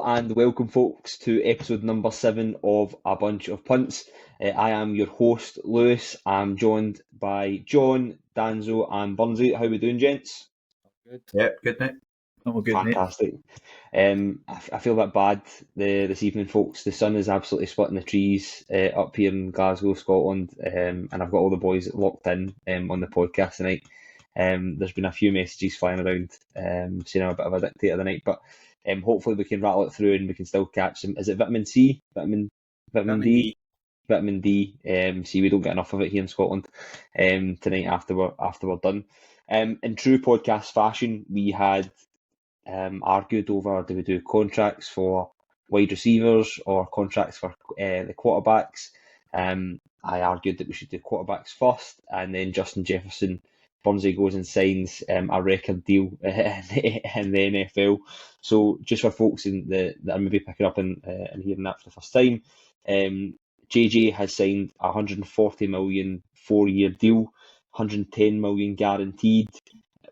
Hello and welcome folks to episode number 7 of A Bunch of Punts. I am your host Lewis. I'm joined by John, Danzo and Burnsy. How we doing, gents? Good. Yep, good mate. Oh, good, fantastic. I feel a bit bad this evening, folks. The sun is absolutely splitting the trees up here in Glasgow, Scotland, and I've got all the boys locked in on the podcast tonight. There's been a few messages flying around saying I'm a bit of a dictator tonight, but hopefully we can rattle it through and we can still catch them. Is it vitamin C? Vitamin D? Vitamin D. See, we don't get enough of it here in Scotland tonight after we're done. In true podcast fashion, we had argued over, do we do contracts for wide receivers or contracts for the quarterbacks? I argued that we should do quarterbacks first, and then Justin Jefferson, Burnsy goes and signs a record deal in the NFL. So just for folks that are maybe picking up and hearing that for the first time, JJ has signed a $140 million 4-year deal, $110 million guaranteed,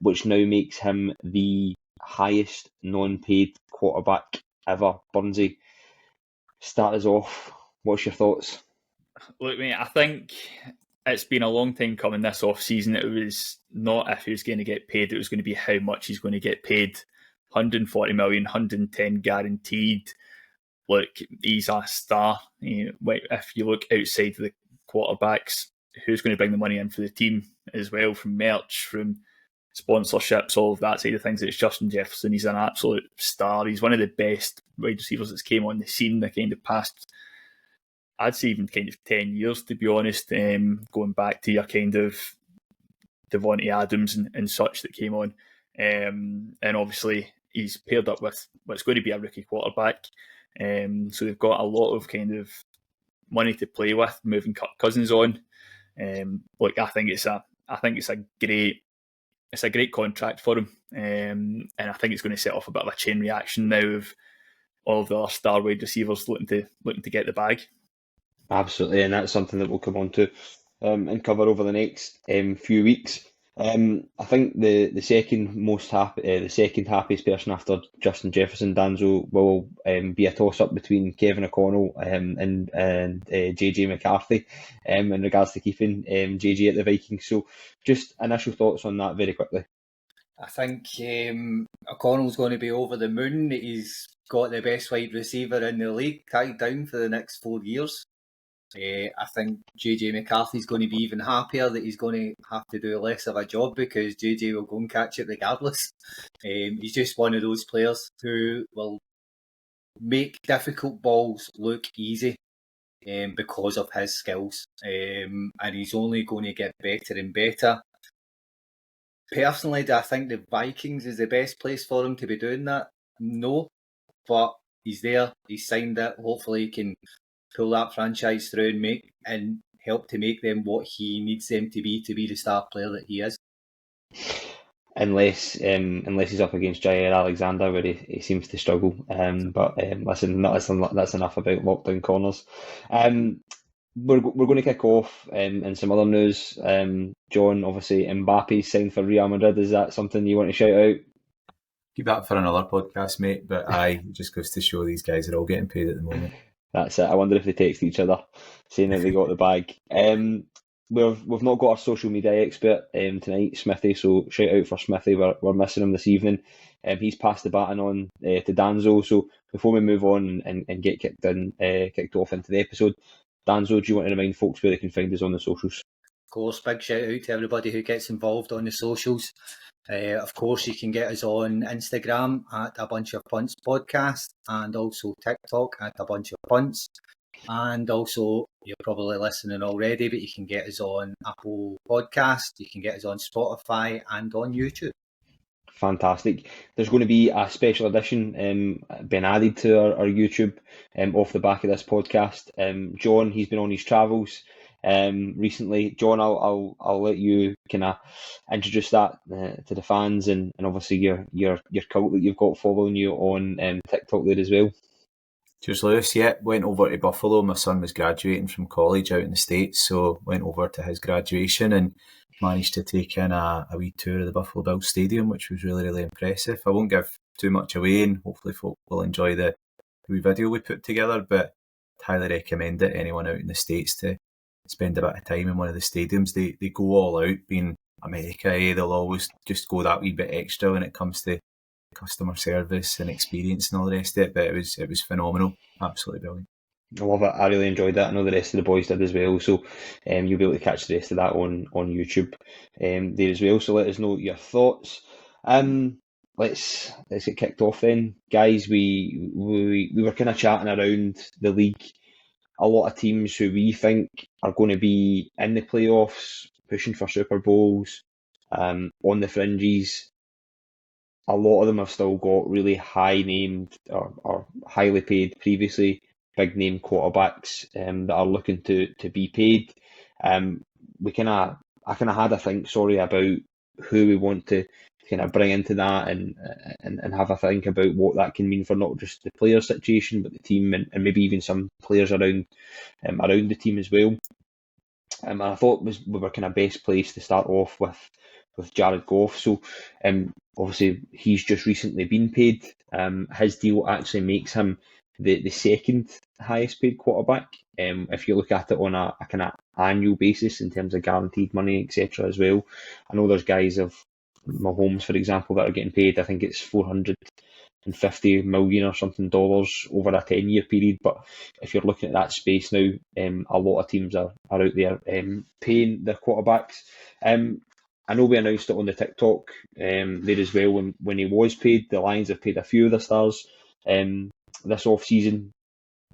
which now makes him the highest non-paid quarterback ever. Burnsy, start us off. What's your thoughts? Look, mate, I think it's been a long time coming this off-season. It was not if he was going to get paid, it was going to be how much he's going to get paid. 140 million, 110 guaranteed. Look, he's a star. If you look outside of the quarterbacks, who's going to bring the money in for the team as well, from merch, from sponsorships, all of that side of things? It's Justin Jefferson. He's an absolute star. He's one of the best wide receivers that's came on the scene the kind of past, I'd say even kind of 10 years, to be honest, going back to your kind of Devontae Adams and such that came on. And obviously he's paired up with what's going to be a rookie quarterback. So they've got a lot of kind of money to play with, moving Kirk Cousins on. Look, I think it's a great contract for him. And I think it's going to set off a bit of a chain reaction now of all of the other star wide receivers looking to get the bag. Absolutely, and that's something that we'll come on to and cover over the next few weeks. I think the second happiest person after Justin Jefferson, Danzo, will be a toss-up between Kevin O'Connell and JJ McCarthy in regards to keeping JJ at the Vikings. So just initial thoughts on that very quickly. I think O'Connell's going to be over the moon. He's got the best wide receiver in the league tied down for the next 4 years. I think JJ McCarthy's going to be even happier that he's going to have to do less of a job because JJ will go and catch it regardless. He's just one of those players who will make difficult balls look easy because of his skills, and he's only going to get better and better. Personally, do I think the Vikings is the best place for him to be doing that? No, but he's there, he's signed it. Hopefully he can pull that franchise through and help to make them what he needs them to be the star player that he is. Unless he's up against Jair Alexander, where he seems to struggle. But listen, that's enough about lockdown corners. We're going to kick off in some other news. John, obviously Mbappe signed for Real Madrid. Is that something you want to shout out? Keep that for another podcast, mate. But it just goes to show these guys are all getting paid at the moment. That's it. I wonder if they text each other saying that they got the bag. We've not got our social media expert tonight, Smithy, so shout out for Smithy. We're missing him this evening. He's passed the baton on to Danzo. So before we move on and get kicked off into the episode, Danzo, do you want to remind folks where they can find us on the socials? Of course, big shout out to everybody who gets involved on the socials. Of course, you can get us on Instagram at A Bunch of Punts Podcast and also TikTok at A Bunch of Punts. And also, you're probably listening already, but you can get us on Apple Podcast, you can get us on Spotify and on YouTube. Fantastic. There's going to be a special edition being added to our YouTube off the back of this podcast. John, he's been on his travels recently. John, I'll let you kind of introduce that to the fans and obviously your cult that you've got following you on TikTok there as well. Cheers, Lewis. Yeah, went over to Buffalo. My son was graduating from college out in the States, so went over to his graduation and managed to take in a wee tour of the Buffalo Bills Stadium, which was really, really impressive. I won't give too much away, and hopefully folk will enjoy the wee video we put together, but I'd highly recommend it. Anyone out in the States to spend a bit of time in one of the stadiums. They go all out. Being America, they'll always just go that wee bit extra when it comes to customer service and experience and all the rest of it. But it was phenomenal, absolutely brilliant. I love it. I really enjoyed that. I know the rest of the boys did as well. So you'll be able to catch the rest of that on YouTube there as well. So let us know your thoughts. Let's get kicked off then, guys. We were kind of chatting around the league. A lot of teams who we think are going to be in the playoffs, pushing for Super Bowls, on the fringes. A lot of them have still got really high named or highly paid previously big name quarterbacks that are looking to be paid. I kind of had a think, about who we want to kind of bring into that and have a think about what that can mean for not just the player situation but the team and maybe even some players around the team as well. And I thought we were kind of best placed to start off with Jared Goff. So obviously he's just recently been paid. His deal actually makes him the second highest paid quarterback. If you look at it on a kind of annual basis in terms of guaranteed money, etc. as well. I know there's guys of Mahomes, for example, that are getting paid. I think it's $450 million or something dollars over a 10-year period. But if you're looking at that space now, a lot of teams are out there paying their quarterbacks. I know we announced it on the TikTok there as well when he was paid. The Lions have paid a few of the stars this off season.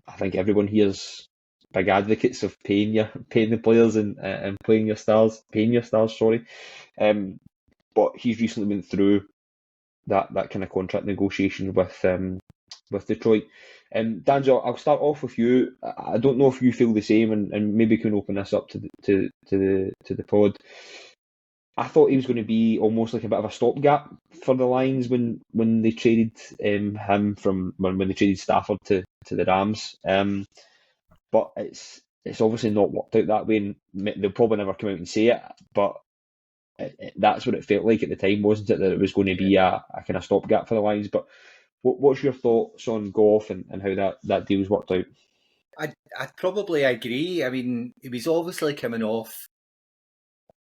I think everyone here's big advocates of paying the players and paying your stars. But he's recently went through that kind of contract negotiation with Detroit. Danzo, I'll start off with you. I don't know if you feel the same, and maybe can open this up to the pod. I thought he was going to be almost like a bit of a stopgap for the Lions when they traded him from when they traded Stafford to the Rams. But it's obviously not worked out that way, and they'll probably never come out and say it. But that's what it felt like at the time, wasn't it? That it was going to be a kind of stopgap for the Lions. But what's your thoughts on Goff and how that deal's worked out? I'd probably agree. I mean, he was obviously coming off,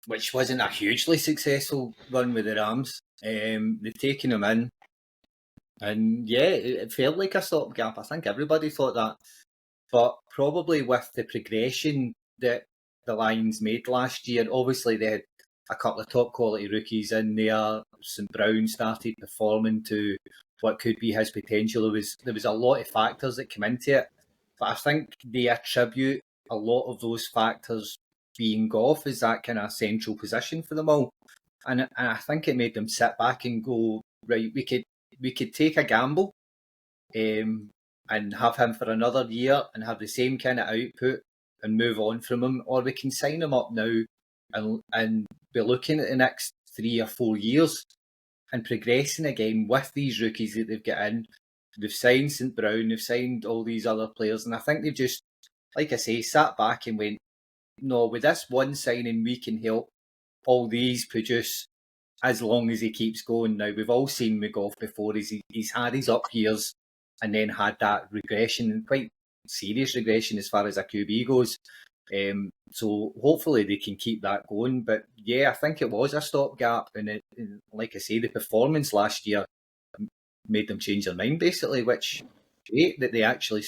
which wasn't a hugely successful run with the Rams. They've taken him in, and yeah, it felt like a stopgap. I think everybody thought that. But probably with the progression that the Lions made last year, obviously they had a couple of top quality rookies in there. St. Brown started performing to what could be his potential. There was a lot of factors that came into it, but I think they attribute a lot of those factors being Goff as that kind of central position for them all, and I think it made them sit back and go, right, we could take a gamble, and have him for another year and have the same kind of output and move on from him, or we can sign him up now and be looking at the next 3 or 4 years and progressing again with these rookies that they've got in. They've signed St. Brown, they've signed all these other players, and I think they've just, like I say, sat back and went, no, with this one signing we can help all these produce as long as he keeps going. Now, we've all seen McGough before. He's had his up years and then had that regression, quite serious regression as far as a QB goes. So hopefully they can keep that going. But yeah, I think it was a stopgap, and like I say, the performance last year made them change their mind basically, which great that they actually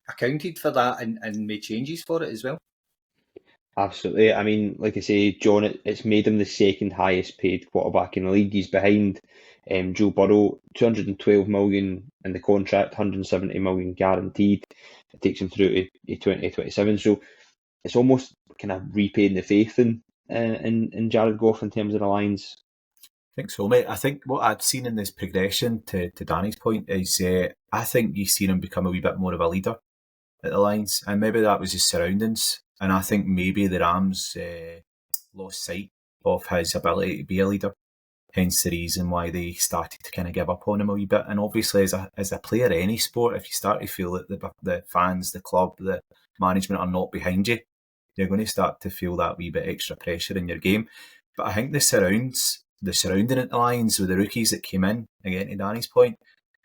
accounted for that and made changes for it as well. Absolutely. I mean, like I say, John, it's made him the second highest paid quarterback in the league. He's behind Joe Burrow, $212 million in the contract, $170 million guaranteed. It takes him through to 2027. So it's almost kind of repaying the faith in Jared Goff in terms of the Lions. I think so, mate. I think what I've seen in this progression, to Danny's point, is I think you've seen him become a wee bit more of a leader at the Lions, and maybe that was his surroundings. And I think maybe the Rams lost sight of his ability to be a leader, hence the reason why they started to kind of give up on him a wee bit. And obviously, as a player in any sport, if you start to feel that the fans, the club, the management are not behind you, you're going to start to feel that wee bit extra pressure in your game. But I think the surrounding at the Lions with the rookies that came in, again to Danny's point,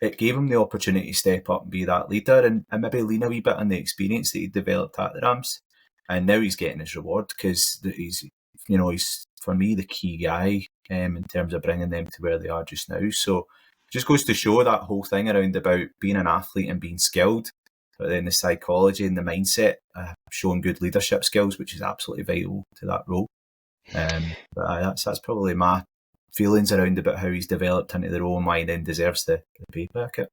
it gave him the opportunity to step up and be that leader and maybe lean a wee bit on the experience that he developed at the Rams. And now he's getting his reward because he's for me the key guy in terms of bringing them to where they are just now. So just goes to show that whole thing around about being an athlete and being skilled, but then the psychology and the mindset, showing good leadership skills, which is absolutely vital to that role. But that's probably my feelings around about how he's developed into the role and why he then deserves the pay packet.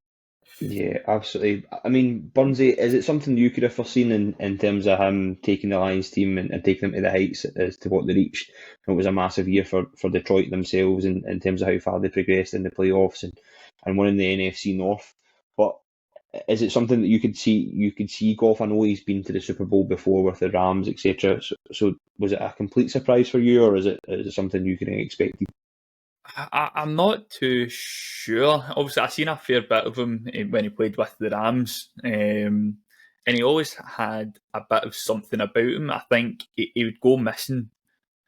Yeah, absolutely. I mean, Burnsy, is it something you could have foreseen in terms of him taking the Lions team and taking them to the heights as to what they reached? It was a massive year for Detroit themselves in terms of how far they progressed in the playoffs and winning the NFC North. But is it something that you could see Goff? I know he's been to the Super Bowl before with the Rams, etc. So was it a complete surprise for you, or is it something you could have expected? I'm not too sure. Obviously, I've seen a fair bit of him when he played with the Rams, and he always had a bit of something about him. I think he would go missing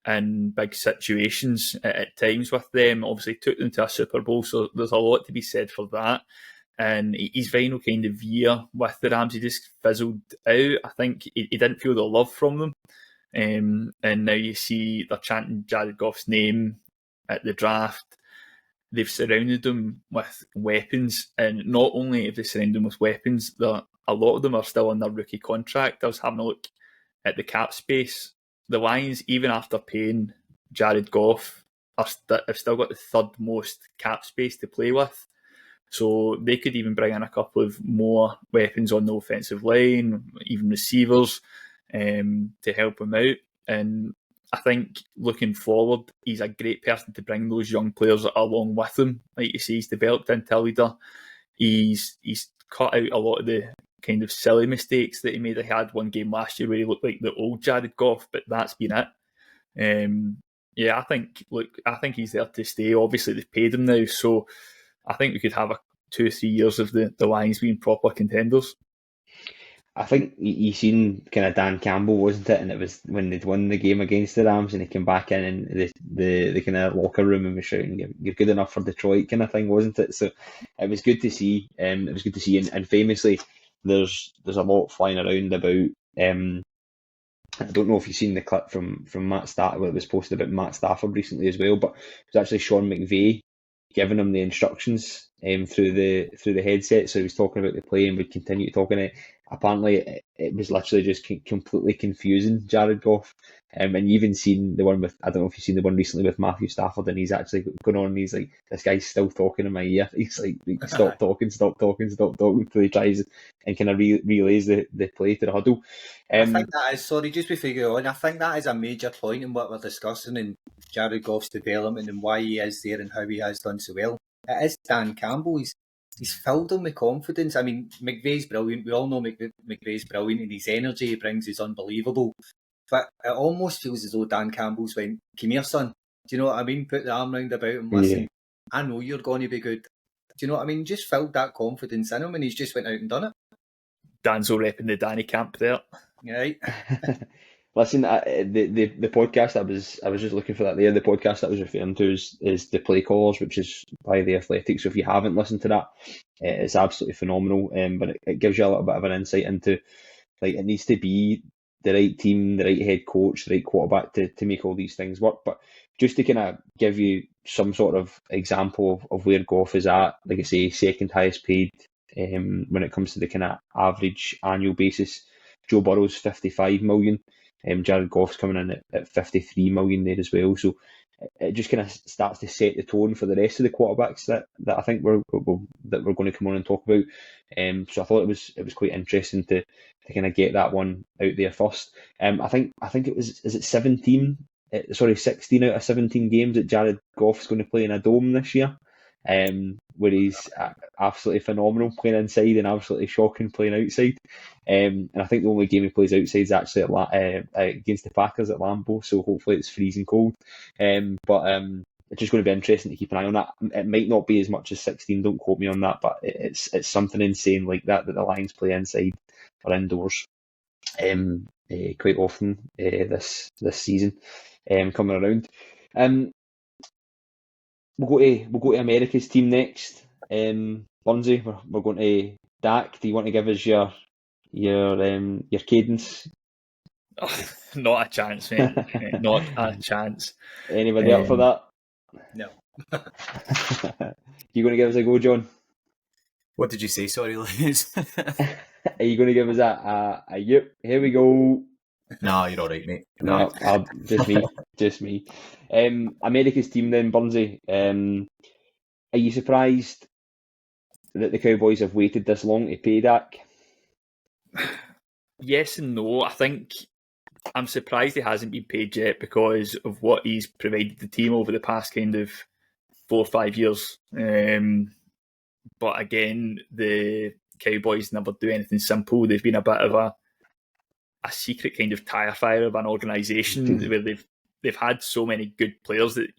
in big situations at times with them. Obviously, took them to a Super Bowl, so there's a lot to be said for that. And his final kind of year with the Rams, he just fizzled out. I think he didn't feel the love from them. And now you see they're chanting Jared Goff's name at the draft. They've surrounded them with weapons, and not only have they surrounded them with weapons, a lot of them are still on their rookie contract. I was having a look at the cap space. The Lions, even after paying Jared Goff, have still got the third most cap space to play with. So they could even bring in a couple of more weapons on the offensive line, even receivers, to help him out. And I think looking forward, he's a great person to bring those young players along with him. Like you say, he's developed into a leader. He's cut out a lot of the kind of silly mistakes that he made. He had one game last year where he looked like the old Jared Goff, but that's been it. Yeah, I think he's there to stay. Obviously, they've paid him now, so I think we could have 2 or 3 years of the Lions being proper contenders. I think you seen kind of Dan Campbell, wasn't it? And it was when they'd won the game against the Rams and he came back in and the kind of locker room and was shouting, "You're good enough for Detroit," kind of thing, wasn't it? So it was good to see. And famously, there's a lot flying around about. I don't know if you've seen the clip from Matt Stafford. It was posted about Matt Stafford recently as well, but it was actually Sean McVay giving him the instructions through the headset. So he was talking about the play and would continue to talk in it. Apparently, it was literally just completely confusing Jared Goff. And you even seen the one with, I don't know if you've seen the one recently with Matthew Stafford, and he's actually going on and he's like, "This guy's still talking in my ear." He's like, stop talking until he tries and kind of relays the play to the huddle. I think that is, sorry, just before you go on, I think that is a major point in what we're discussing in Jared Goff's development and why he is there and how he has done so well. It is Dan Campbell. He's filled him with confidence. I mean, McVay's brilliant. We all know McVay's brilliant, and his energy he brings is unbelievable. But it almost feels as though Dan Campbell's went, "Come here, son." Do you know what I mean? Put the arm round about him, listen, I know you're going to be good. Do you know what I mean? Just filled that confidence in him, and he's just went out and done it. Dan's all repping the Danny camp there. Right. Listen, the podcast I was just looking for that there. The podcast I was referring to is the Play Callers, which is by The Athletic. So if you haven't listened to that, it's absolutely phenomenal. But it gives you a little bit of an insight into, like, it needs to be the right team, the right head coach, the right quarterback to make all these things work. But just to kind of give you some sort of example of where Goff is at, like I say, second highest paid when it comes to the kind of average annual basis. Joe Burrow's 55 million. Jared Goff's coming in at 53 million there as well. So it just kind of starts to set the tone for the rest of the quarterbacks that I think we're going to come on and talk about. So I thought it was quite interesting to kind of get that one out there first. I think it was, is it 16 out of 17 games that Jared Goff's going to play in a dome this year. Where he's absolutely phenomenal playing inside and absolutely shocking playing outside. And I think the only game he plays outside is actually against the Packers at Lambeau, so hopefully it's freezing cold. But it's just going to be interesting to keep an eye on that. It might not be as much as 16, don't quote me on that, but it's something insane like that the Lions play inside or indoors quite often this season coming around. We'll go to America's team next. Bunzy, we're going to Dak. Do you want to give us your cadence? Oh, not a chance, mate. Not a chance. Anybody up for that? No. You going to give us a go, John? What did you say? Sorry, Liz. Are you going to give us a yep? Here we go. No, you're all right, mate. No, just me. America's team then, Bunzy. Are you surprised that the Cowboys have waited this long to pay Dak? Yes and no. I think I'm surprised he hasn't been paid yet because of what he's provided the team over the past kind of 4 or 5 years. But again, the Cowboys never do anything simple. They've been a bit of a secret kind of tire fire of an organisation where they've had so many good players that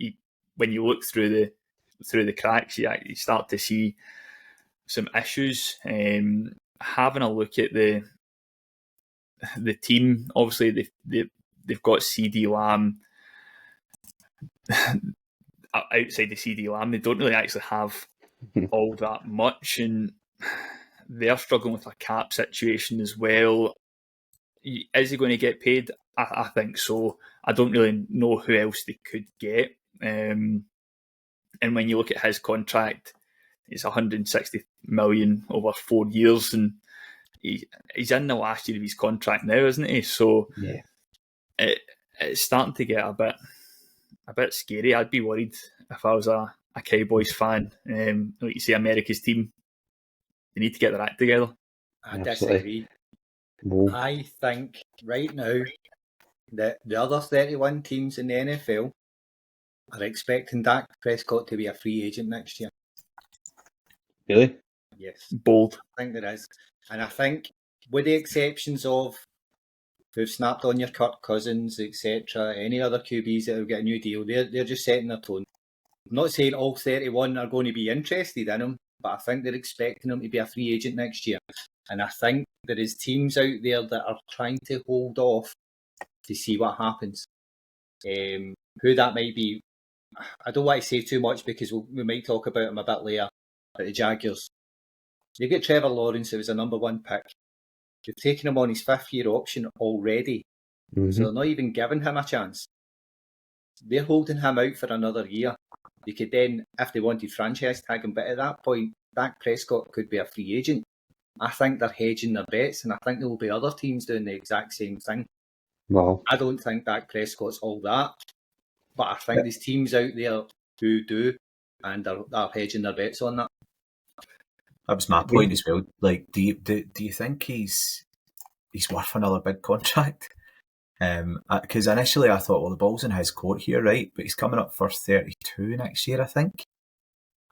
when you look through the cracks, you start to see some issues. Having a look at the team, obviously they've got CD Lamb. Outside the CD Lamb, they don't really actually have all that much, and they're struggling with a cap situation as well. Is he going to get paid? I think so. I don't really know who else they could get. And when you look at his contract, it's 160 million over 4 years, and he's in the last year of his contract now, isn't he? So yeah, it's starting to get a bit scary. I'd be worried if I was a Cowboys fan. Like you say, America's team, they need to get their act together. I disagree. Whoa. I think right now that the other 31 teams in the NFL are expecting Dak Prescott to be a free agent next year. Really? Yes. Bold. I think there is. And I think, with the exceptions of who've snapped on your Kirk Cousins, etc., any other QBs that have got a new deal, they're just setting their tone. I'm not saying all 31 are going to be interested in him, but I think they're expecting him to be a free agent next year. And I think there is teams out there that are trying to hold off to see what happens. Who that might be, I don't want to say too much because we might talk about him a bit later. But the Jaguars, you get Trevor Lawrence, who was a number 1 pick. They've taken him on his 5th-year option already. So they're not even giving him a chance. They're holding him out for another year. They could then, if they wanted, franchise tag him. But at that point, Dak Prescott could be a free agent. I think they're hedging their bets, and I think there will be other teams doing the exact same thing. Wow. I don't think Dak Prescott's all that, but I think there's teams out there who do, and they're hedging their bets on that. That was my point as well. Like, do you think he's worth another big contract? Because initially I thought, well, the ball's in his court here, right? But he's coming up for 32 next year, I think.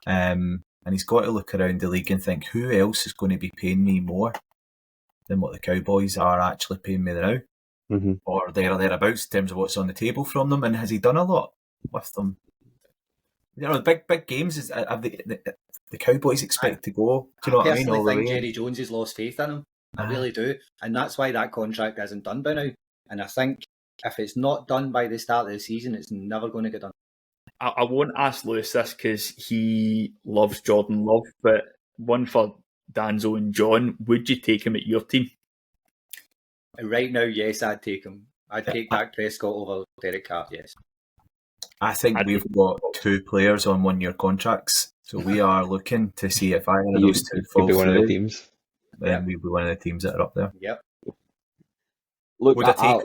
And he's got to look around the league and think, who else is going to be paying me more than what the Cowboys are actually paying me now? Mm-hmm. Or there or thereabouts in terms of what's on the table from them. And has he done a lot with them? You know, the big games, have the Cowboys expect to go? Do you know what I mean? I personally think Jerry Jones has lost faith in him. I really do. And that's why that contract isn't done by now. And I think if it's not done by the start of the season, it's never going to get done. I won't ask Lewis this because he loves Jordan Love, but one for Danzo and John, would you take him at your team? Right now, yes, I'd take him. I'd take Dak Prescott over Derek Carr, yes. I think we've got 2 players on 1-year contracts, so we are looking to see if either of those 2 fall through. One of the teams. Then we'll be one of the teams that are up there. Yep. Look, would I take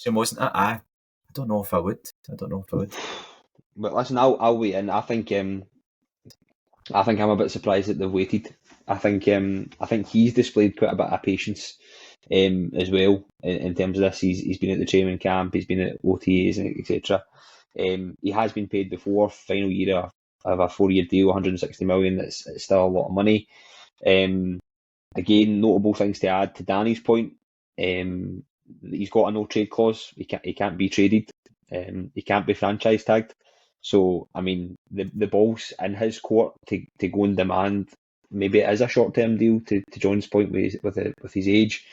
him? Wasn't it? I don't know if I would. But listen, I'll wait in. I think I'm a bit surprised that they've waited. I think he's displayed quite a bit of patience as well in terms of this. He's been at the training camp, he's been at OTAs and etc. He has been paid before. Final year of a 4-year deal, 160 million. It's still a lot of money. Again, notable things to add to Danny's point. He's got a no trade clause. He can't be traded. He can't be franchise tagged. So I mean, the ball's in his court to go and demand. Maybe it is a short-term deal to John's point with his age,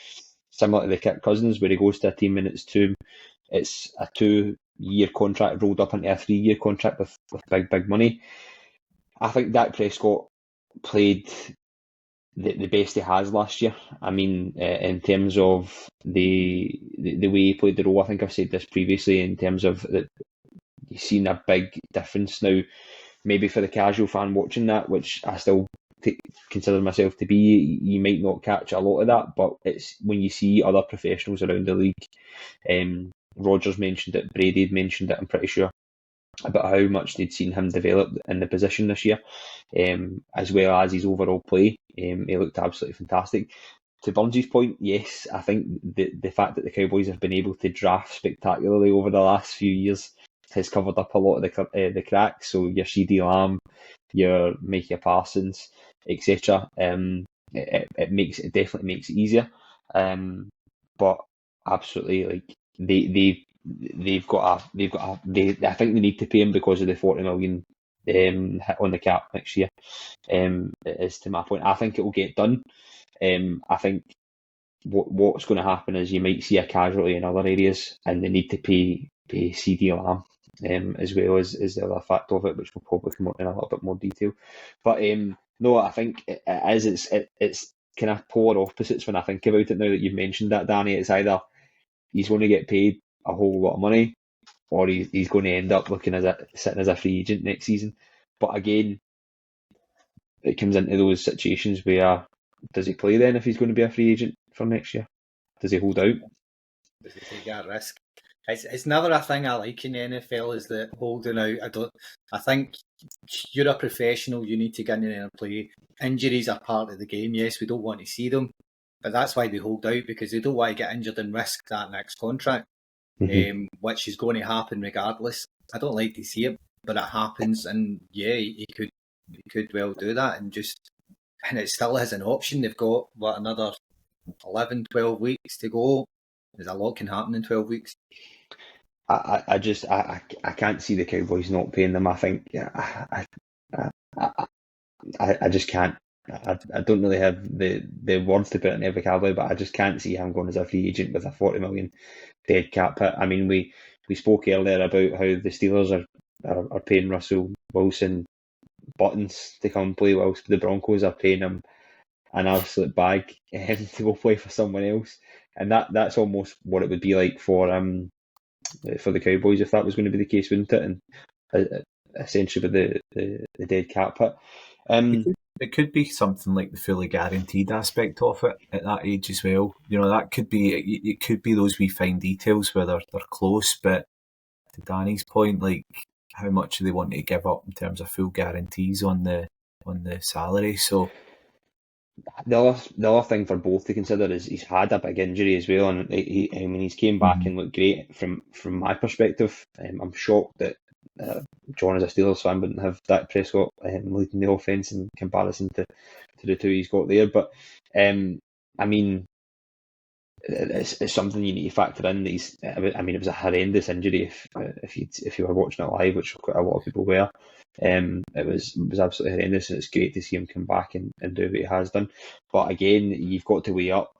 similar to the Kirk Cousins, where he goes to a team and it's a 2-year contract rolled up into a 3-year contract with big money. I think Dak Prescott played the best he has last year. I mean, in terms of the way he played the role, I think I've said this previously, in terms of that you've seen a big difference now. Maybe for the casual fan watching that, which I still consider myself to be, you might not catch a lot of that, but it's when you see other professionals around the league. Rogers mentioned it, Brady had mentioned it, I'm pretty sure, about how much they'd seen him develop in the position this year, as well as his overall play. He looked absolutely fantastic. To Burns' point, yes, I think the fact that the Cowboys have been able to draft spectacularly over the last few years has covered up a lot of the cracks. So your CD Lamb, your Micah Parsons, etc. It definitely makes it easier. But absolutely, like I think they need to pay him because of the 40 million hit on the cap next year. Is to my point. I think it will get done. I think what's going to happen is you might see a casualty in other areas, and they need to pay CD Lamb, as well as the other fact of it, which we'll probably come on in a little bit more detail. But no, I think it's kind of polar opposites when I think about it now that you've mentioned that, Danny. It's either he's going to get paid a whole lot of money, or he's going to end up sitting as a free agent next season. But again, it comes into those situations where, does he play then if he's going to be a free agent for next year? Does he hold out? Does he take that risk? It's never a thing I like in the NFL, is that holding out. I think you're a professional, you need to get in there and play. Injuries are part of the game. Yes, we don't want to see them, but that's why they hold out, because they don't want to get injured and risk that next contract, which is going to happen regardless. I don't like to see it, but it happens, and yeah, he could well do that, and it still has an option. They've got another 11, 12 weeks to go. There's a lot can happen in 12 weeks. I can't see the Cowboys not paying them. I think I just can't. I don't really have the words to put it in every vocabulary, but I just can't see him going as a free agent with a 40 million dead cap hit. I mean, we spoke earlier about how the Steelers are paying Russell Wilson buttons to come play, whilst the Broncos are paying him an absolute bag to go play for someone else, and that's almost what it would be like for the Cowboys if that was going to be the case, wouldn't it? And essentially with the dead cap hit. It could be something like the fully guaranteed aspect of it at that age as well. You know, that could be it. Could be those wee fine details where they're close, but to Danny's point, like how much do they want to give up in terms of full guarantees on the salary? So the other thing for both to consider is he's had a big injury as well, and he's came back and looked great from my perspective. I'm shocked that John, as a Steelers fan, wouldn't have Dak Prescott leading the offense in comparison to the two he's got there. But I mean, it's something you need to factor in. It was a horrendous injury if you were watching it live, which quite a lot of people were. It was absolutely horrendous, and it's great to see him come back and do what he has done. But again, you've got to weigh up.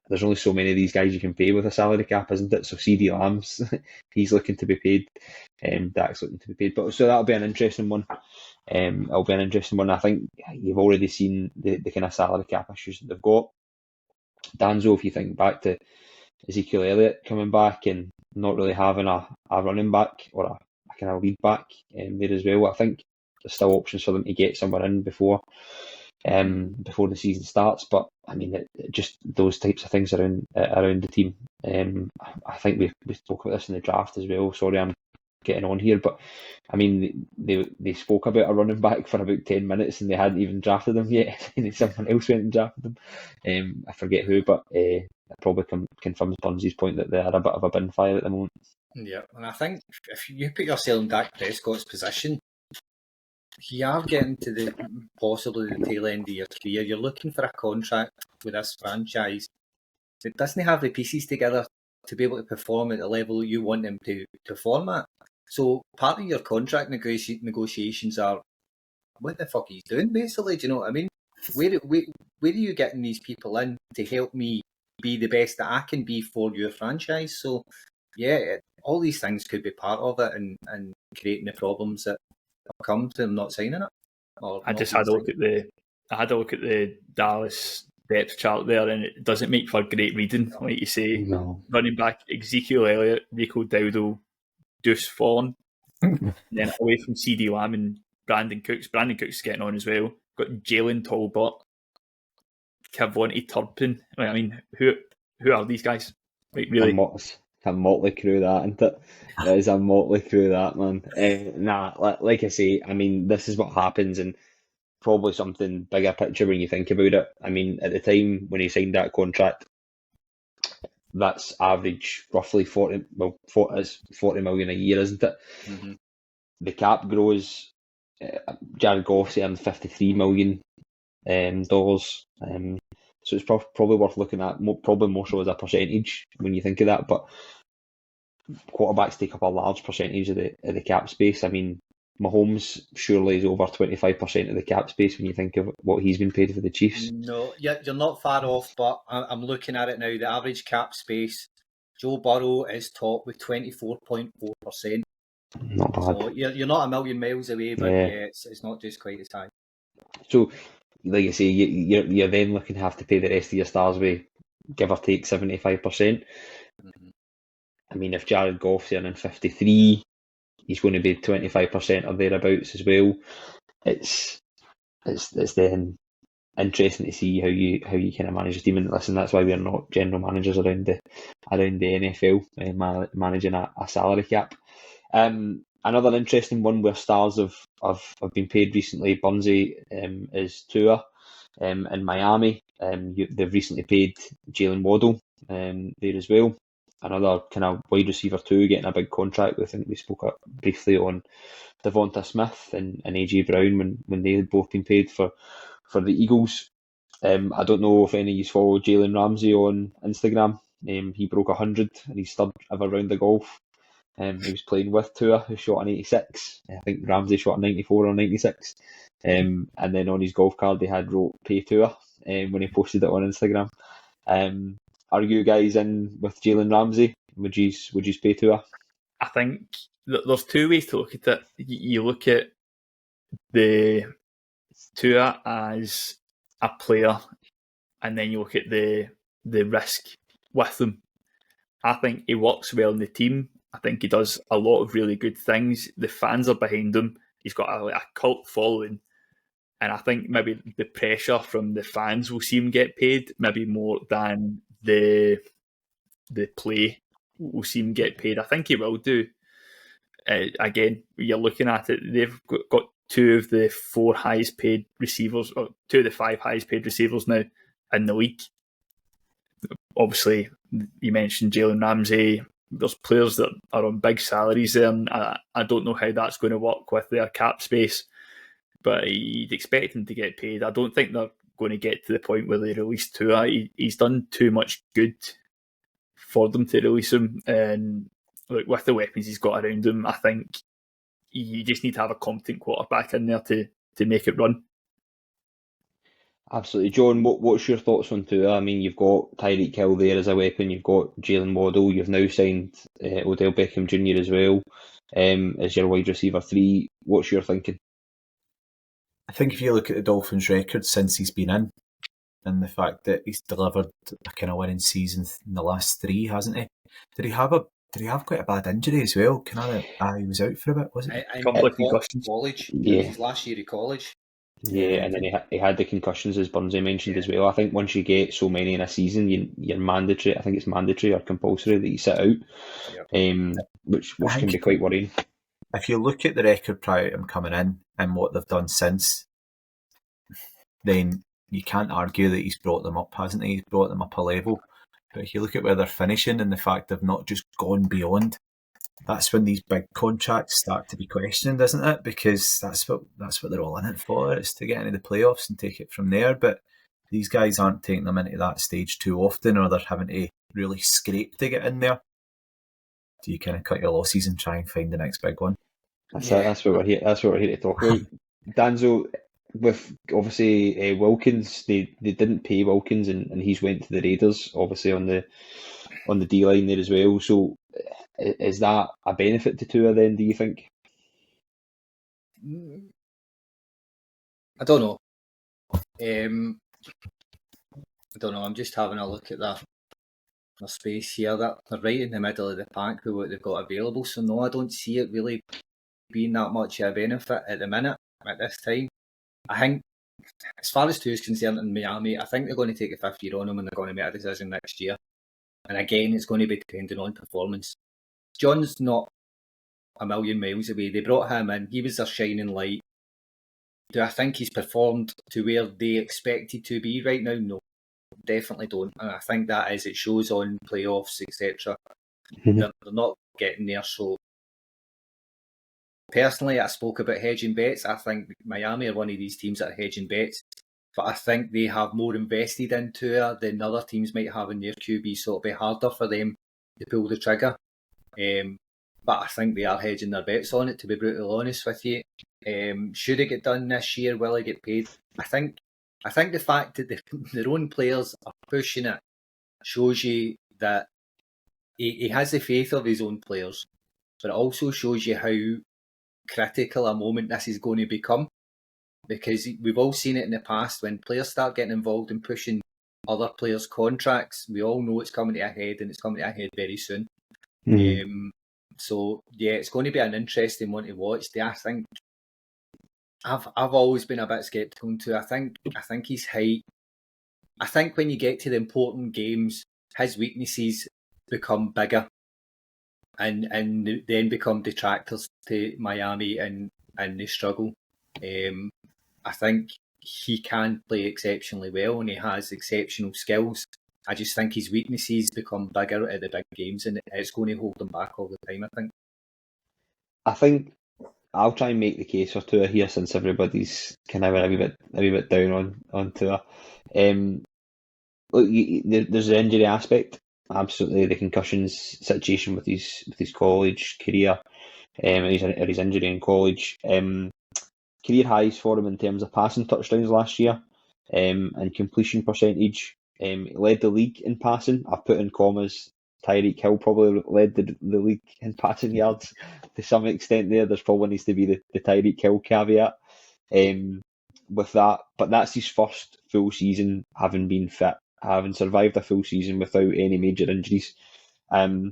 There's only so many of these guys you can pay with a salary cap, isn't it? So CD Lamb's, he's looking to be paid. Dak's looking to be paid. But so that'll be an interesting one. It'll be an interesting one. I think you've already seen the kind of salary cap issues that they've got. Danzo, if you think back to Ezekiel Elliott coming back and not really having a running back or a kind of lead back there as well, I think there's still options for them to get somewhere in before the season starts. But I mean, just those types of things around the team. I think we spoke about this in the draft as well. Sorry, I'm getting on here, but I mean, they spoke about a running back for about 10 minutes and they hadn't even drafted them yet, and then someone else went and drafted them. I forget who, but it probably confirms Burns' point that they are a bit of a bin fire at the moment. Yeah, and I think if you put yourself in Dak Prescott's position, you are getting to possibly the tail end of your career. You're looking for a contract with this franchise that doesn't have the pieces together to be able to perform at the level you want them to perform at. So part of your contract negotiations are, what the fuck are you doing, basically? Do you know what I mean? Where are you getting these people in to help me be the best that I can be for your franchise? So yeah, all these things could be part of it and creating the problems that have come to them not signing it. I just had a look at the Dallas depth chart there, and it doesn't make for great reading. Like you say, No. running back Ezekiel Elliott, Rico Dowdle, Deuce Vaughn, and then away from CD Lamb and Brandon Cooks. Brandon Cooks getting on as well. Got Jalen Talbot, Kevontae Turpin. I mean, who are these guys? Like, really? A motley crew, that, isn't it? It is a motley crew, that, man. Like I say, I mean, this is what happens, and probably something bigger picture when you think about it. I mean, at the time when he signed that contract, that's average roughly 40 million a year, isn't it? Mm-hmm. The cap grows. Jared Goff's earned $53 million. So it's probably worth looking at, probably more so as a percentage when you think of that. But quarterbacks take up a large percentage of the cap space. I mean, Mahomes surely is over 25% of the cap space when you think of what he's been paid for the Chiefs. No, you're not far off, but I'm looking at it now. The average cap space, Joe Burrow is top with 24.4%. Not bad. So you're not a million miles away, but Yeah. it's not just quite as high. So, like I say, you're then looking to have to pay the rest of your stars with, give or take, 75%. Mm-hmm. I mean, if Jared Goff's earning 53, he's going to be 25% or thereabouts as well. It's then interesting to see how you kind of manage a team. And listen, that's why we're not general managers around the NFL, managing a salary cap. Another interesting one where stars have been paid recently, Bunzy, is Tua in Miami. They've recently paid Jalen Waddle there as well. Another kind of wide receiver too, getting a big contract. I think we spoke briefly on Devonta Smith and AJ Brown when they had both been paid for the Eagles. I don't know if any of you follow Jalen Ramsey on Instagram. He broke 100 in his third ever round of golf. He was playing with Tua, who shot an 86. I think Ramsey shot a 94 or 96. And then on his golf card, they had wrote "Pay Tua" when he posted it on Instagram. Are you guys in with Jalen Ramsey? Would you pay Tua? I think there's two ways to look at it. You look at the Tua as a player, and then you look at the risk with him. I think he works well in the team. I think he does a lot of really good things. The fans are behind him. He's got a cult following. And I think maybe the pressure from the fans will see him get paid, maybe more than the play will see him get paid. I think he will do. Again, you're looking at it, they've got two of the four highest paid receivers, or two of the five highest paid receivers now in the league. Obviously, you mentioned Jalen Ramsey. There's players that are on big salaries there, and I don't know how that's going to work with their cap space, but you'd expect him to get paid. I don't think they're going to get to the point where they release Tua. He's done too much good for them to release him, and look, with the weapons he's got around him, I think you just need to have a competent quarterback in there to make it run. Absolutely. John, what's your thoughts on Tua? I mean, you've got Tyreek Hill there as a weapon, you've got Jalen Waddle, you've now signed Odell Beckham Jr. as well as your wide receiver 3. What's your thinking? I think if you look at the Dolphins' record since he's been in, and the fact that he's delivered a kind of winning season in the last 3, hasn't he? Did he have quite a bad injury as well? He was out for a bit, wasn't he? I Couple of concussions. College. Yeah. His last year of college. Yeah, and then he had the concussions, as Burnsy mentioned as well. I think once you get so many in a season, you're mandatory. I think it's mandatory or compulsory that you sit out, which can be quite worrying. If you look at the record prior to him coming in and what they've done since, then you can't argue that he's brought them up, hasn't he? He's brought them up a level. But if you look at where they're finishing and the fact they've not just gone beyond, that's when these big contracts start to be questioned, isn't it? Because that's what they're all in it for. It's to get into the playoffs and take it from there. But these guys aren't taking them into that stage too often, or they're having to really scrape to get in there. Do you kind of cut your losses and try and find the next big one? That's what we're here. That's what we're here to talk about. Danzo, with obviously Wilkins, they didn't pay Wilkins, and he's went to the Raiders, obviously on the D line there as well. So is that a benefit to Tua then? Do you think? I don't know. I don't know. I'm just having a look at their space here. They're right in the middle of the pack with what they've got available. So no, I don't see it really being that much of a benefit at the minute, at this time. I think, as far as Tua is concerned in Miami, I think they're going to take a fifth year on him and they're going to make a decision next year. And again, it's going to be dependent on performance. John's not a million miles away. They brought him in. He was their shining light. Do I think he's performed to where they expected to be right now? No, definitely don't. And I think that is, it shows on playoffs, etc. They're not getting there. So personally, I spoke about hedging bets. I think Miami are one of these teams that are hedging bets, but I think they have more invested into her than other teams might have in their QB, so it'll be harder for them to pull the trigger. But I think they are hedging their bets on it, to be brutally honest with you. Should it get done this year? Will it get paid? I think the fact that their own players are pushing it shows you that he has the faith of his own players, but it also shows you how critical a moment this is going to become, because we've all seen it in the past when players start getting involved in pushing other players' contracts. We all know it's coming to a head, and it's coming to a head very soon. So yeah, it's going to be an interesting one to watch. I think I've always been a bit sceptical too. I think his height. I think when you get to the important games, his weaknesses become bigger, and then become detractors to Miami, and they struggle. I think he can play exceptionally well, and he has exceptional skills. I just think his weaknesses become bigger at the big games, and it's going to hold him back all the time, I think I'll try and make the case for Tua here, since everybody's kind of a wee bit down on Tua. Look, there's the injury aspect. Absolutely, the concussions situation with his college career, his injury in college. Career highs for him in terms of passing touchdowns last year, and completion percentage. Led the league in passing. I've put in commas. Tyreek Hill probably led the league in passing yards to some extent there. There's probably needs to be the Tyreek Hill caveat with that. But that's his first full season having been fit, having survived a full season without any major injuries. The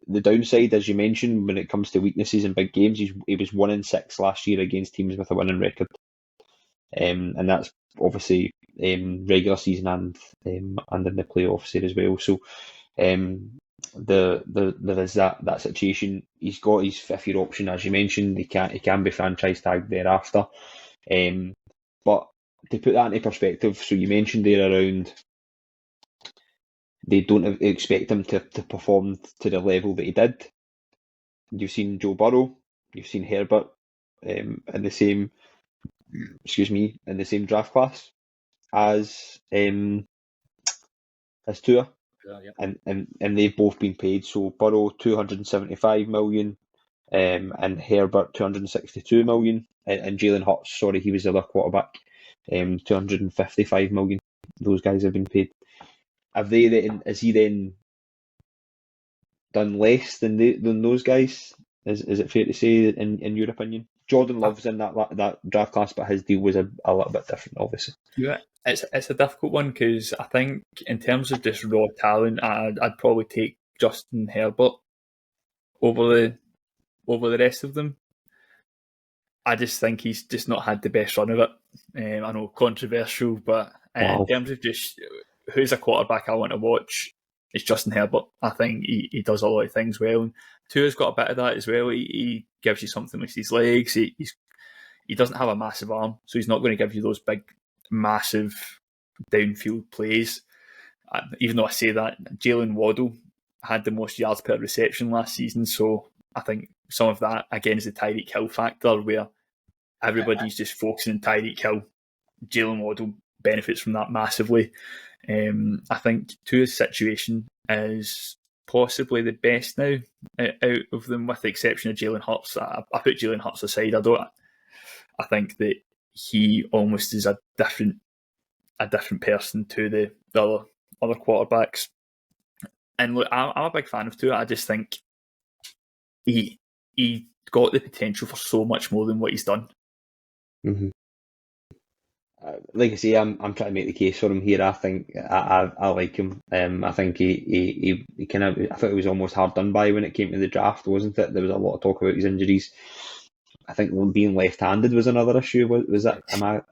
downside, as you mentioned, when it comes to weaknesses in big games, he was 1-6 last year against teams with a winning record. And that's obviously regular season and in the playoffs here as well. So there is that situation. He's got his fifth year option, as you mentioned. He can be franchise tagged thereafter. But to put that into perspective, so you mentioned there around they don't expect him to perform to the level that he did. You've seen Joe Burrow, you've seen Herbert in the same draft class as Tua, and they've both been paid. So Burrow 275 million, and Herbert 262 million, and Jalen Hurts, sorry, he was the other quarterback, 255 million. Those guys have been paid. Has he then done less than those guys? Is it fair to say, in your opinion? Jordan Love's in that draft class, but his deal was a little bit different, obviously. Yeah, it's a difficult one, because I think in terms of just raw talent, I'd probably take Justin Herbert over the rest of them. I just think he's just not had the best run of it. I know, controversial, but in terms of just who's a quarterback I want to watch, it's Justin Herbert. I think he does a lot of things well. And Tua's got a bit of that as well. He gives you something with his legs. He doesn't have a massive arm, so he's not going to give you those big, massive downfield plays. Even though I say that, Jalen Waddle had the most yards per reception last season, so I think some of that, again, is the Tyreek Hill factor, where everybody's just focusing on Tyreek Hill. Jalen Waddle benefits from that massively. I think Tua's situation is possibly the best now out of them, with the exception of Jalen Hurts. I put Jalen Hurts aside. I think that he almost is a different person to the other quarterbacks. And look, I'm a big fan of Tua. I just think he got the potential for so much more than what he's done. Mm-hmm. Like I say, I'm trying to make the case for him here. I think I like him. I think he kind of, I thought he was almost hard done by when it came to the draft, wasn't it? There was a lot of talk about his injuries. I think being left-handed was another issue. Was that?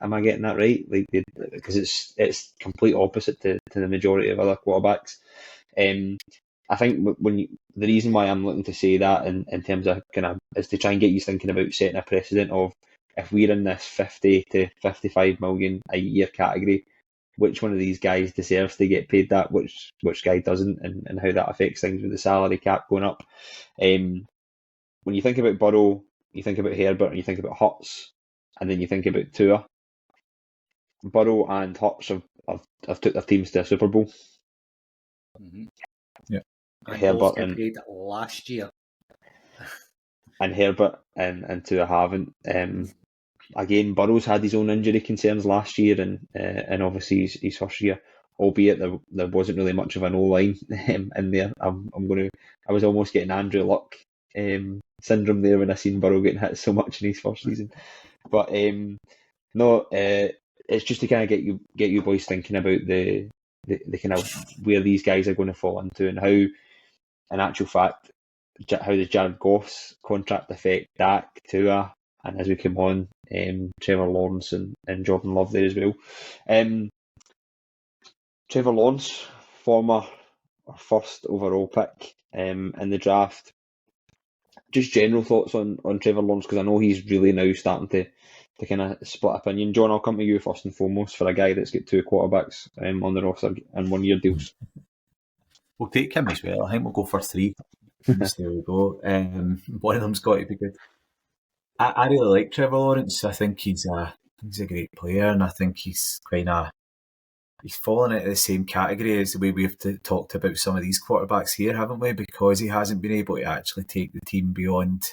Am I getting that right? Like, because it's complete opposite to the majority of other quarterbacks. I think the reason why I'm looking to say that in terms of kind of is to try and get you thinking about setting a precedent of, if we're in this 50 to 55 million a year category, which one of these guys deserves to get paid that, which guy doesn't, and how that affects things with the salary cap going up. When you think about Burrow, you think about Herbert, and you think about Hurts, and then you think about Tua. Burrow and Hurts have took their teams to a Super Bowl. Mm-hmm. Yeah. And Herbert both get paid last year. And Herbert and Tua haven't. Again, Burrow's had his own injury concerns last year, and obviously his first year, albeit there wasn't really much of an O-line in there. I was almost getting Andrew Luck syndrome there when I seen Burrow getting hit so much in his first season. But no, it's just to kind of get you boys thinking about the kind of where these guys are going to fall into, and how, in actual fact, how does Jared Goff's contract affect Dak, Tua, and as we come on, Trevor Lawrence and Jordan Love there as well. Trevor Lawrence, former first overall pick in the draft. Just general thoughts on Trevor Lawrence, because I know he's really now starting to kind of split opinion. John, I'll come to you first and foremost for a guy that's got 2 quarterbacks on the roster and 1 year deals. We'll take him as well. I think we'll go for 3. There we go. One of them's got to be good. I really like Trevor Lawrence. I think he's a great player, and I think he's he's fallen into the same category as the way we've talked about some of these quarterbacks here, haven't we? Because he hasn't been able to actually take the team beyond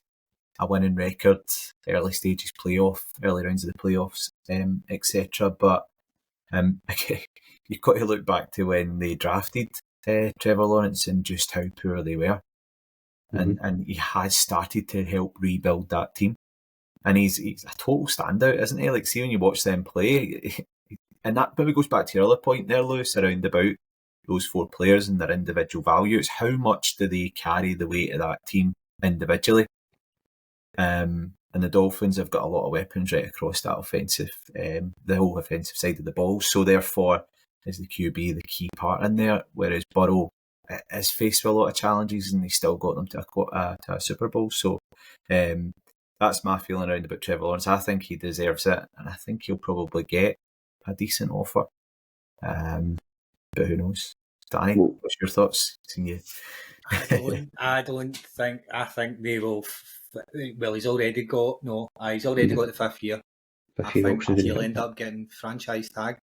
a winning record, early stages early rounds of the playoffs, etc. But you've got to look back to when they drafted Trevor Lawrence and just how poor they were. And he has started to help rebuild that team. And he's a total standout, isn't he? Like, see, when you watch them play, and that maybe goes back to your other point there, Lewis, around about those 4 players and their individual value. It's how much do they carry the weight of that team individually? And the Dolphins have got a lot of weapons right across that the whole offensive side of the ball. So therefore, is the QB the key part in there? Whereas Burrow is faced with a lot of challenges, and he still got them to a Super Bowl. So that's my feeling around about Trevor Lawrence. I think he deserves it, and I think he'll probably get a decent offer. But who knows? Danny, what's your thoughts? I think they will. Well, he's already got the 5th year. I think he'll end up getting franchise tag,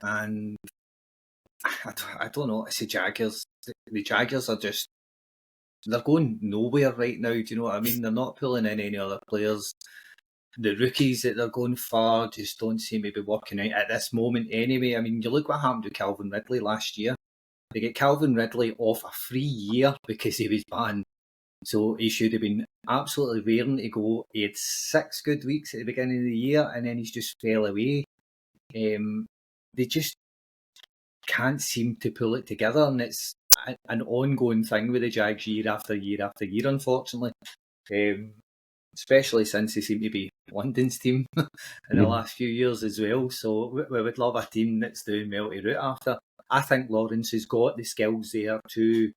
and I don't know. It's the Jaguars. The Jaguars are just, they're going nowhere right now. Do you know what I mean? They're not pulling in any other players. The rookies that they're going for just don't seem to be working out at this moment anyway. I mean, you look what happened to Calvin Ridley last year. They get Calvin Ridley off a free year because he was banned. So he should have been absolutely raring to go. He had 6 good weeks at the beginning of the year, and then he's just fell away. They just can't seem to pull it together, and it's an ongoing thing with the Jags year after year after year, unfortunately. Especially since they seem to be London's team in the last few years as well. So we would love a team that's doing well to root after. I think Lawrence has got the skills there to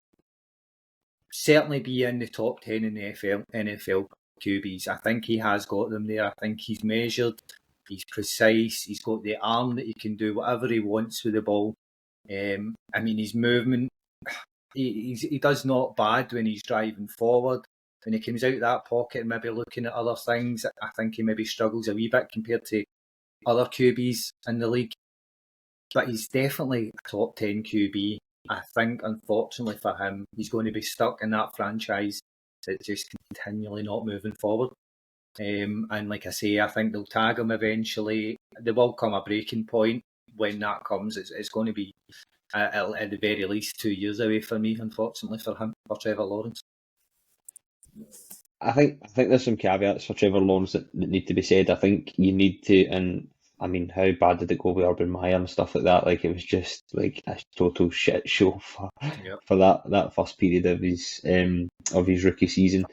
certainly be in the top 10 in the NFL QBs. I think he has got them there. I think he's measured, he's precise, he's got the arm that he can do whatever he wants with the ball. I mean, his movement, he does not bad when he's driving forward. When he comes out of that pocket and maybe looking at other things, I think he maybe struggles a wee bit compared to other QBs in the league. But he's definitely a top 10 QB. I think, unfortunately for him, he's going to be stuck in that franchise that's just continually not moving forward. And like I say, I think they'll tag him eventually. There will come a breaking point. When that comes, it's going to be at the very least 2 years away for me, unfortunately for him, for Trevor Lawrence. I think there's some caveats for Trevor Lawrence that need to be said. I think you need to, and I mean, how bad did it go with Urban Meyer and stuff like that? Like, it was just like a total shit show for that first period of his rookie season.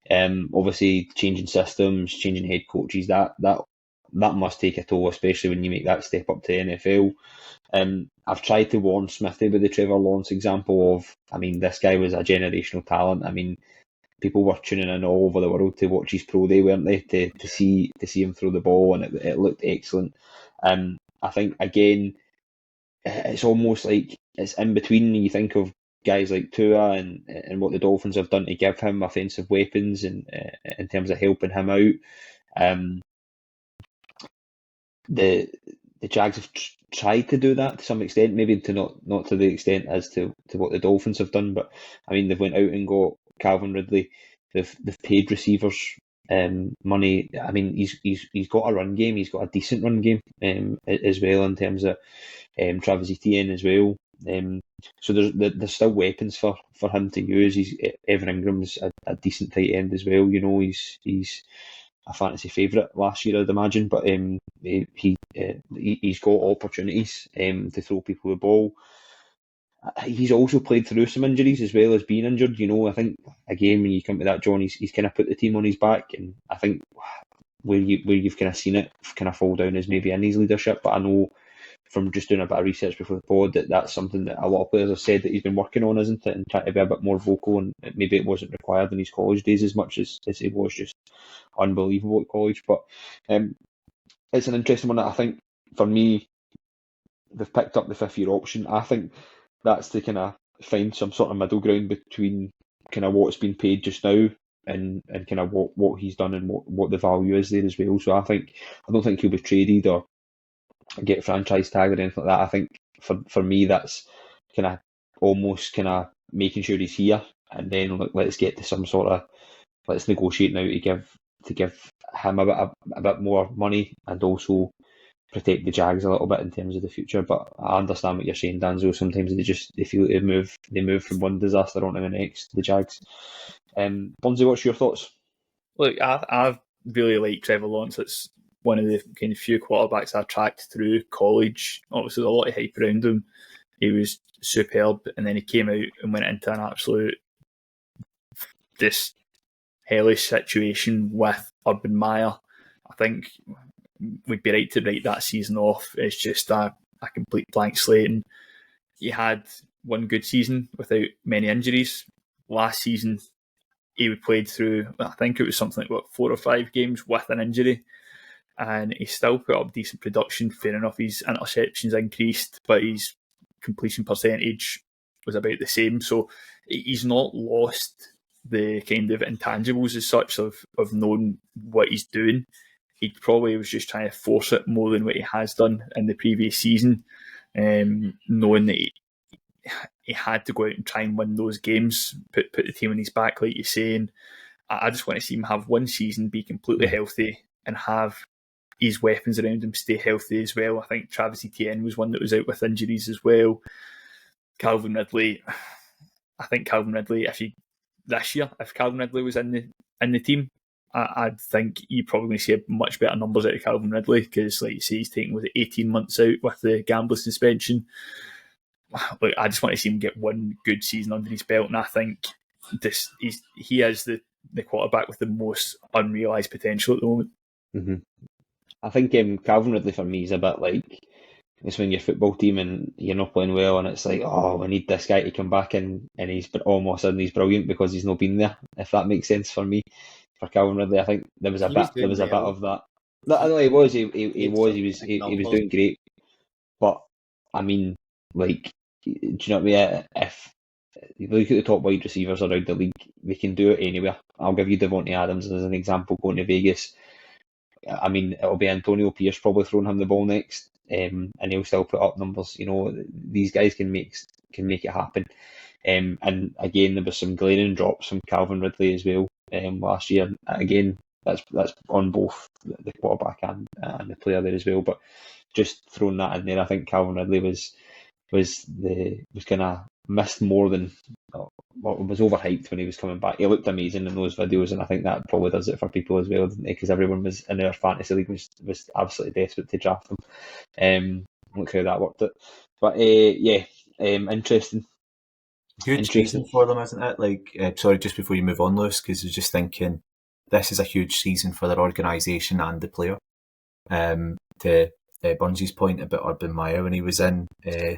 Obviously, changing systems, changing head coaches, that must take a toll, especially when you make that step up to the NFL. I've tried to warn Smithy with the Trevor Lawrence example of, I mean, this guy was a generational talent. I mean, people were tuning in all over the world to watch his pro day, weren't they? To see him throw the ball, and it looked excellent. I think again, it's almost like it's in between. You think of guys like Tua and what the Dolphins have done to give him offensive weapons and in terms of helping him out. The Jags have tried to do that to some extent, maybe to not to the extent as to what the Dolphins have done, but I mean, they've went out and got Calvin Ridley. They've paid receivers money. I mean, he's got a run game. He's got a decent run game as well, in terms of Travis Etienne as well. So there's still weapons for him to use. Evan Ingram's a decent tight end as well. You know, he's a fantasy favourite last year, I'd imagine, but he's got opportunities to throw people the ball. He's also played through some injuries as well as being injured. You know, I think again, when you come to that, John, he's kind of put the team on his back, and I think where you've kind of seen it kind of fall down is maybe in his leadership. But I know from just doing a bit of research before the pod that's something that a lot of players have said that he's been working on, isn't it? And trying to be a bit more vocal, and maybe it wasn't required in his college days as much as he was just unbelievable at college. But it's an interesting one that I think, for me, they've picked up the 5th-year option. I think that's to kind of find some sort of middle ground between kind of what's been paid just now and kind of what he's done and what the value is there as well. So I don't think he'll be traded or get franchise tag or anything like that. I think for me, that's kind of almost kind of making sure he's here, and then let's get to some sort of, let's negotiate now to give him a bit more money and also protect the Jags a little bit in terms of the future. But I understand what you're saying, Danzo. Sometimes they feel they move from one disaster onto the next, the Jags. Bonzi, what's your thoughts? Look, I really like Trevor Lawrence. It's one of the kind of few quarterbacks I tracked through college. Obviously, there's a lot of hype around him. He was superb, and then he came out and went into an absolute this hellish situation with Urban Meyer. I think we'd be right to write that season off. It's just a complete blank slate. And he had one good season without many injuries. Last season, he played through, I think it was something like 4 or 5 games with an injury, and he still put up decent production. Fair enough, his interceptions increased, but his completion percentage was about the same. So he's not lost the kind of intangibles as such of knowing what he's doing. He probably was just trying to force it more than what he has done in the previous season, knowing that he had to go out and try and win those games, put the team on his back, like you're saying. I just want to see him have one season, be completely healthy, and have his weapons around him stay healthy as well. I think Travis Etienne was one that was out with injuries as well. Calvin Ridley, if Calvin Ridley was in the team, I'd think you're probably going to see much better numbers out of Calvin Ridley, because, like you say, he's taken 18 months out with the gambling suspension. Look, I just want to see him get one good season under his belt, and I think he is the quarterback with the most unrealised potential at the moment. Mm-hmm. I think Calvin Ridley for me is a bit like it's when your football team and you're not playing well, and it's like, oh, we need this guy to come back in, and he's almost suddenly he's brilliant because he's not been there. If that makes sense for me, for Calvin Ridley, I think there was a bit of that. No, I know he was doing great, but I mean, like, do you know what I mean? If you look at the top wide receivers around the league, they can do it anywhere. I'll give you Devontae Adams as an example going to Vegas. I mean, it'll be Antonio Pierce probably throwing him the ball next, and he'll still put up numbers. You know, these guys can make it happen. And again, there was some glaring drops from Calvin Ridley as well last year. Again, that's on both the quarterback and the player there as well. But just throwing that in there, I think Calvin Ridley was kind of missed more than was overhyped when he was coming back. He looked amazing in those videos, and I think that probably does it for people as well, doesn't it? Because everyone was in our fantasy league was absolutely desperate to draft him. Look how that worked out. But interesting. Huge season for them, isn't it? Like, sorry, just before you move on, Lewis, because I was just thinking this is a huge season for their organisation and the player. To Bungie's point about Urban Meyer, when he was in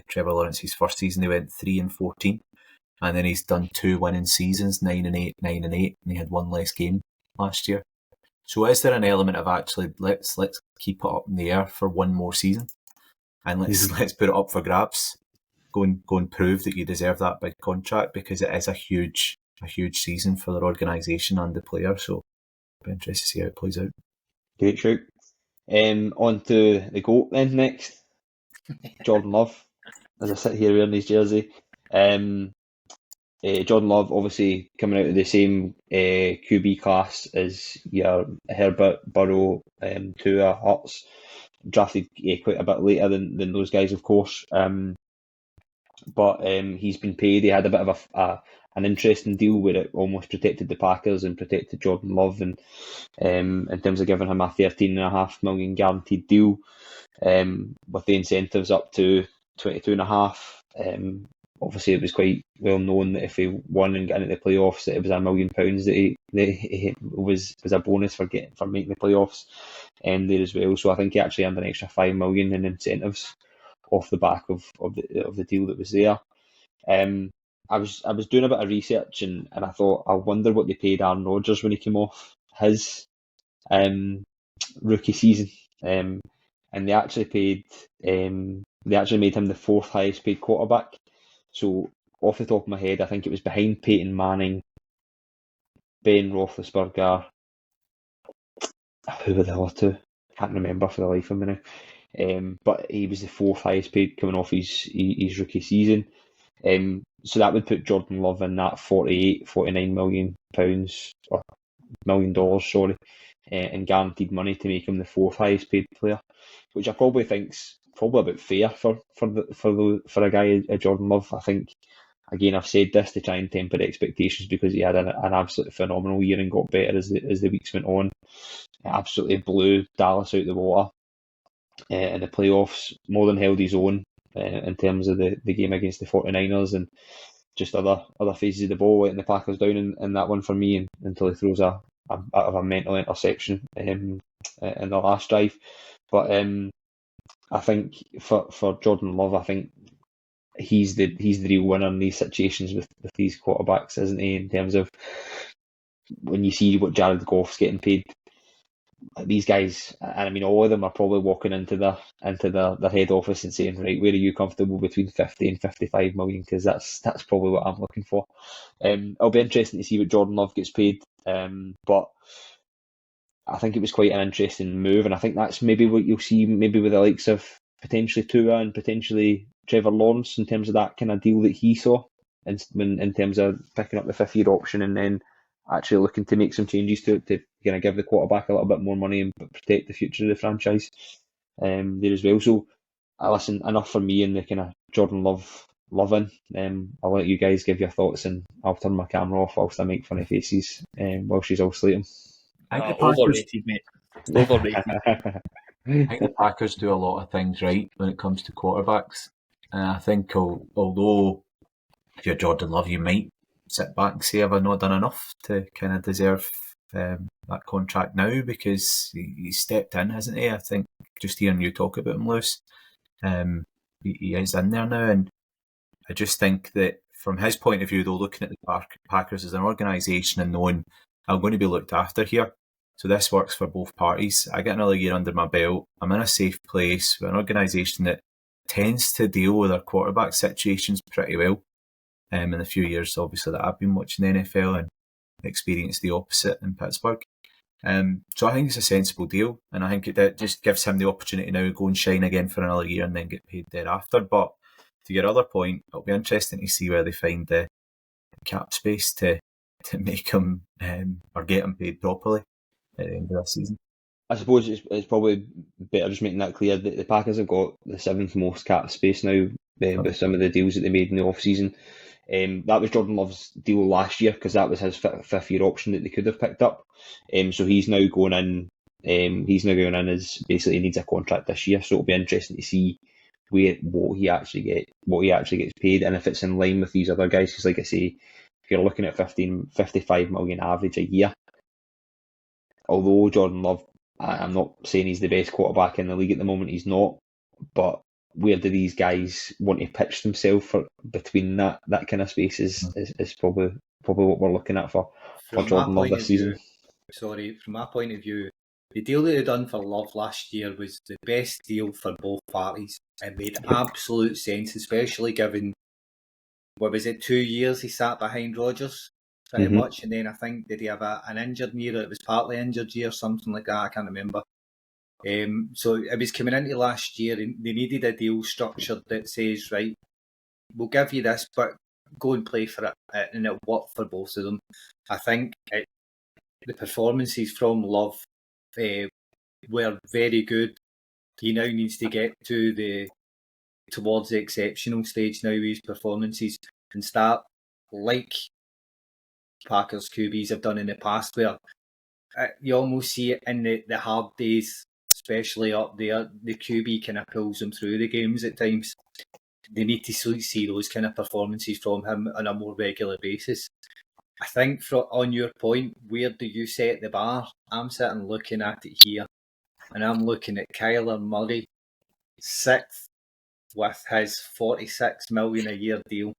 Trevor Lawrence's first season, he went 3-14, and then he's done 2 winning seasons, 9-8, 9-8, and he had 1 less game last year. So is there an element of actually let's keep it up in the air for 1 more season, and let's put it up for grabs? Go and prove that you deserve that big contract, because it is a huge season for their organisation and the player. So I'll be interested to see how it plays out. Great shout. On to the GOAT then next. Jordan Love, as I sit here wearing his jersey. Jordan Love obviously coming out of the same QB class as your Herbert, Burrow, Tua, Hurts. Drafted quite a bit later than those guys, of course. But he's been paid. He had a bit of an interesting deal where it almost protected the Packers and protected Jordan Love, and in terms of giving him a $13.5 million guaranteed deal, with the incentives up to $22.5. Obviously, it was quite well known that if he won and got into the playoffs, that it was £1 million that he was a bonus for making the playoffs there as well. So I think he actually earned an extra $5 million in incentives off the back of the deal that was there. I was doing a bit of research and I thought, I wonder what they paid Aaron Rodgers when he came off his rookie season, and they actually made him the 4th highest paid quarterback. So off the top of my head, I think it was behind Peyton Manning, Ben Roethlisberger. Who were the other two? Can't remember for the life of me now. But he was the 4th highest paid coming off his rookie season. So that would put Jordan Love in that £49 million or $1 million, sorry, in guaranteed money to make him the 4th highest paid player, which I probably think's probably about fair for a guy like Jordan Love. I think, again, I've said this to try and temper expectations because he had an absolutely phenomenal year and got better as the weeks went on. It absolutely blew Dallas out the water in the playoffs, more than held his own in terms of the game against the 49ers and just other phases of the ball, letting the Packers down in that one for me until he throws a bit of a mental interception in the last drive. But I think for Jordan Love, I think he's the real winner in these situations with these quarterbacks, isn't he? In terms of when you see what Jared Goff's getting paid, these guys, and I mean all of them, are probably walking into their head office and saying, right, where are you comfortable between 50 and 55 million? Because that's probably what I'm looking for. It'll be interesting to see what Jordan Love gets paid, but I think it was quite an interesting move, and I think that's maybe what you'll see maybe with the likes of potentially Tua and potentially Trevor Lawrence in terms of that kind of deal that he saw in terms of picking up the 5th-year option and then actually looking to make some changes to kind of give the quarterback a little bit more money and protect the future of the franchise there as well. So, listen, enough for me in the kind of Jordan Love loving. I'll let you guys give your thoughts and I'll turn my camera off whilst I make funny faces while she's all slating. Overrated, mate. Overrated. I think the Packers do a lot of things right when it comes to quarterbacks. And I think although if you're Jordan Love, you might sit back and say, have I not done enough to kind of deserve that contract now? Because he's stepped in, hasn't he? I think just hearing you talk about him, Lewis, he is in there now. And I just think that from his point of view, though, looking at the Packers as an organisation and knowing I'm going to be looked after here, so this works for both parties. I get another year under my belt. I'm in a safe place with an organisation that tends to deal with their quarterback situations pretty well. In the few years, obviously, that I've been watching the NFL and experienced the opposite in Pittsburgh. So I think it's a sensible deal, and I think it just gives him the opportunity now to go and shine again for another year and then get paid thereafter. But to your other point, it'll be interesting to see where they find the cap space to make him or get him paid properly at the end of this season. I suppose it's probably better just making that clear that the Packers have got the 7th most cap space now with some of the deals that they made in the off-season. That was Jordan Love's deal last year because that was his fifth year option that they could have picked up. So he's now going in. He's now going in as basically needs a contract this year. So it'll be interesting to see what he actually gets paid, and if it's in line with these other guys. Because like I say, if you're looking at 55 million average a year, although Jordan Love, I'm not saying he's the best quarterback in the league at the moment. He's not, but where do these guys want to pitch themselves for between that kind of space is probably what we're looking at for Jordan Love this season. From my point of view, the deal that they done for Love last year was the best deal for both parties. It made absolute sense, especially given, 2 years he sat behind Rodgers pretty much, and then I think did he have an injured knee, or it was partly injured year, something like that, I can't remember. So it was coming into last year, and they needed a deal structured that says, right, we'll give you this, but go and play for it, and it worked for both of them. I think the performances from Love were very good. He now needs to get towards the exceptional stage now with his performances and start like Packers QBs have done in the past, where you almost see it in the hard days, especially up there, the QB kind of pulls them through the games at times. They need to see those kind of performances from him on a more regular basis. I think on your point, where do you set the bar? I'm sitting looking at it here, and I'm looking at Kyler Murray, 6th with his $46 million a year deal.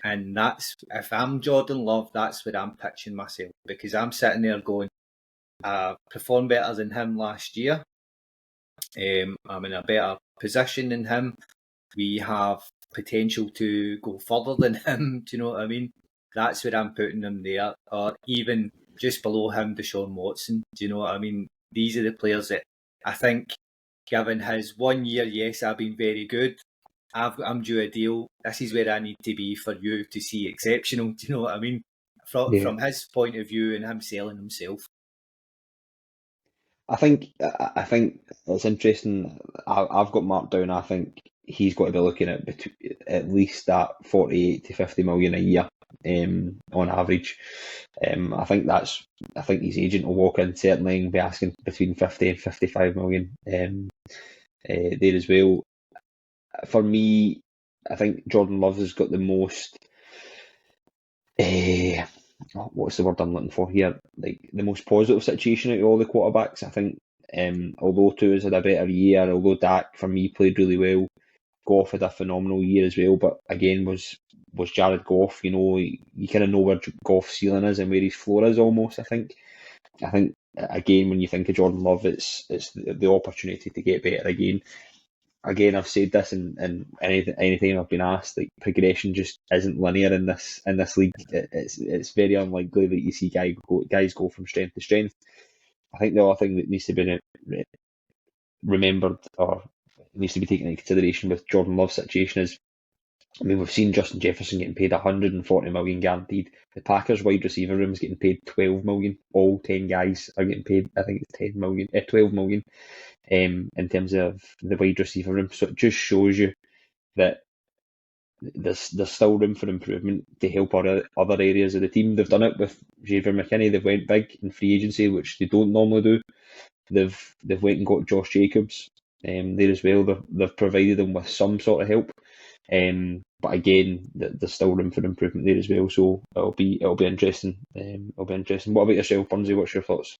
And that's, if I'm Jordan Love, that's where I'm pitching myself, because I'm sitting there going, performed better than him last year. I'm in a better position than him. We have potential to go further than him. Do you know what I mean? That's where I'm putting him there, or even just below him, Deshaun Watson. Do you know what I mean? These are the players that I think, given his 1 year, yes, I've been very good. I'm due a deal. This is where I need to be for you to see exceptional. Do you know what I mean? From his point of view and him selling himself. I think it's interesting. I've got marked down. I think he's got to be looking at least that 48 to 50 million a year on average. I think his agent will walk in certainly and be asking between 50 and 55 million there as well. For me, I think Jordan Love has got the most. What's the word I'm looking for here? Like the most positive situation out of all the quarterbacks. I think, although Tua's had a better year, although Dak for me played really well, Goff had a phenomenal year as well. But again, was Jared Goff? You know, you kind of know where Goff's ceiling is and where his floor is almost. I think again, when you think of Jordan Love, it's the opportunity to get better again. Again, I've said this, and anytime I've been asked, like progression just isn't linear in this league. It's very unlikely that you see guys go from strength to strength. I think the other thing that needs to be remembered or needs to be taken into consideration with Jordan Love's situation is, I mean, we've seen Justin Jefferson getting paid 140 million guaranteed. The Packers wide receiver room is getting paid 12 million. All 10 guys are getting paid, I think it's 12 million. In terms of the wide receiver room, so it just shows you that there's still room for improvement to help other areas of the team. They've done it with Xavier McKinney. They've went big in free agency, which they don't normally do. They've went and got Josh Jacobs there as well. They've provided them with some sort of help, but again, there's still room for improvement there as well. So it'll be interesting. What about yourself, Burnsy? What's your thoughts?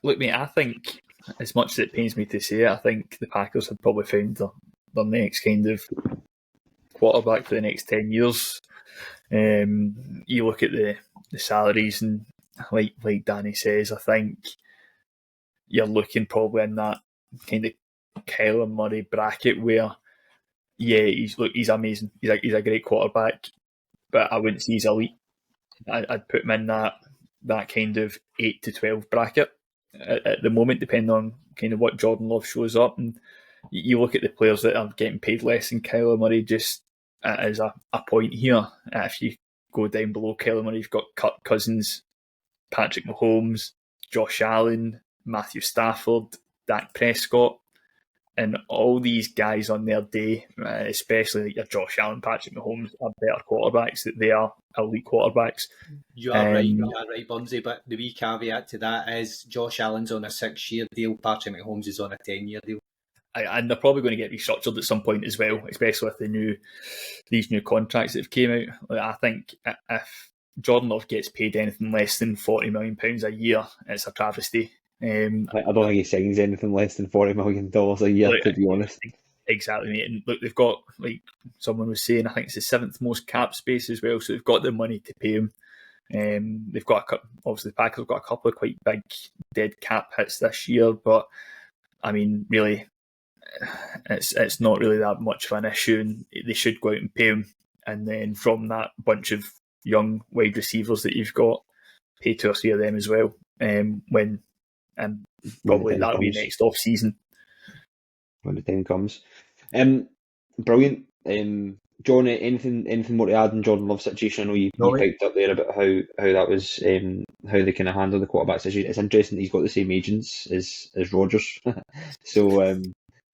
Look, mate, I think, as much as it pains me to say it, I think the Packers have probably found their next kind of quarterback for the next 10 years. You look at the salaries, and like Danny says, I think you're looking probably in that kind of Kyler Murray bracket where, yeah, he's amazing. He's a great quarterback, but I wouldn't say he's elite. I'd put him in that kind of 8 to 12 bracket at the moment, depending on kind of what Jordan Love shows up. And you look at the players that are getting paid less than Kyler Murray, just as a point here. If you go down below Kyler Murray, you've got Kirk Cousins, Patrick Mahomes, Josh Allen, Matthew Stafford, Dak Prescott. and all these guys on their day, especially like your Josh Allen, Patrick Mahomes, are better quarterbacks. That they are elite quarterbacks. You are right, Bumsy. But the wee caveat to that is Josh Allen's on a 6-year deal. Patrick Mahomes is on a 10-year deal. And they're probably going to get restructured at some point as well, especially with these new contracts that have came out. Like, I think if Jordan Love gets paid anything less than £40 million a year, it's a travesty. I don't think he signs anything less than $40 million a year, to be honest. Exactly, mate. And look, they've got, like someone was saying, I think it's the 7th most cap space as well, so they've got the money to pay him. They've got obviously the Packers have got a couple of quite big dead cap hits this year, but I mean, really, it's not really that much of an issue, and they should go out and pay him. And then from that bunch of young wide receivers that you've got, pay 2 or 3 of them as well. Probably that'll be next off season when the time comes. Brilliant. John, anything more to add in Jordan Love's situation? I know you piped up there about how that was how they kind of handle the quarterback situation. It's interesting that he's got the same agents as Rodgers, so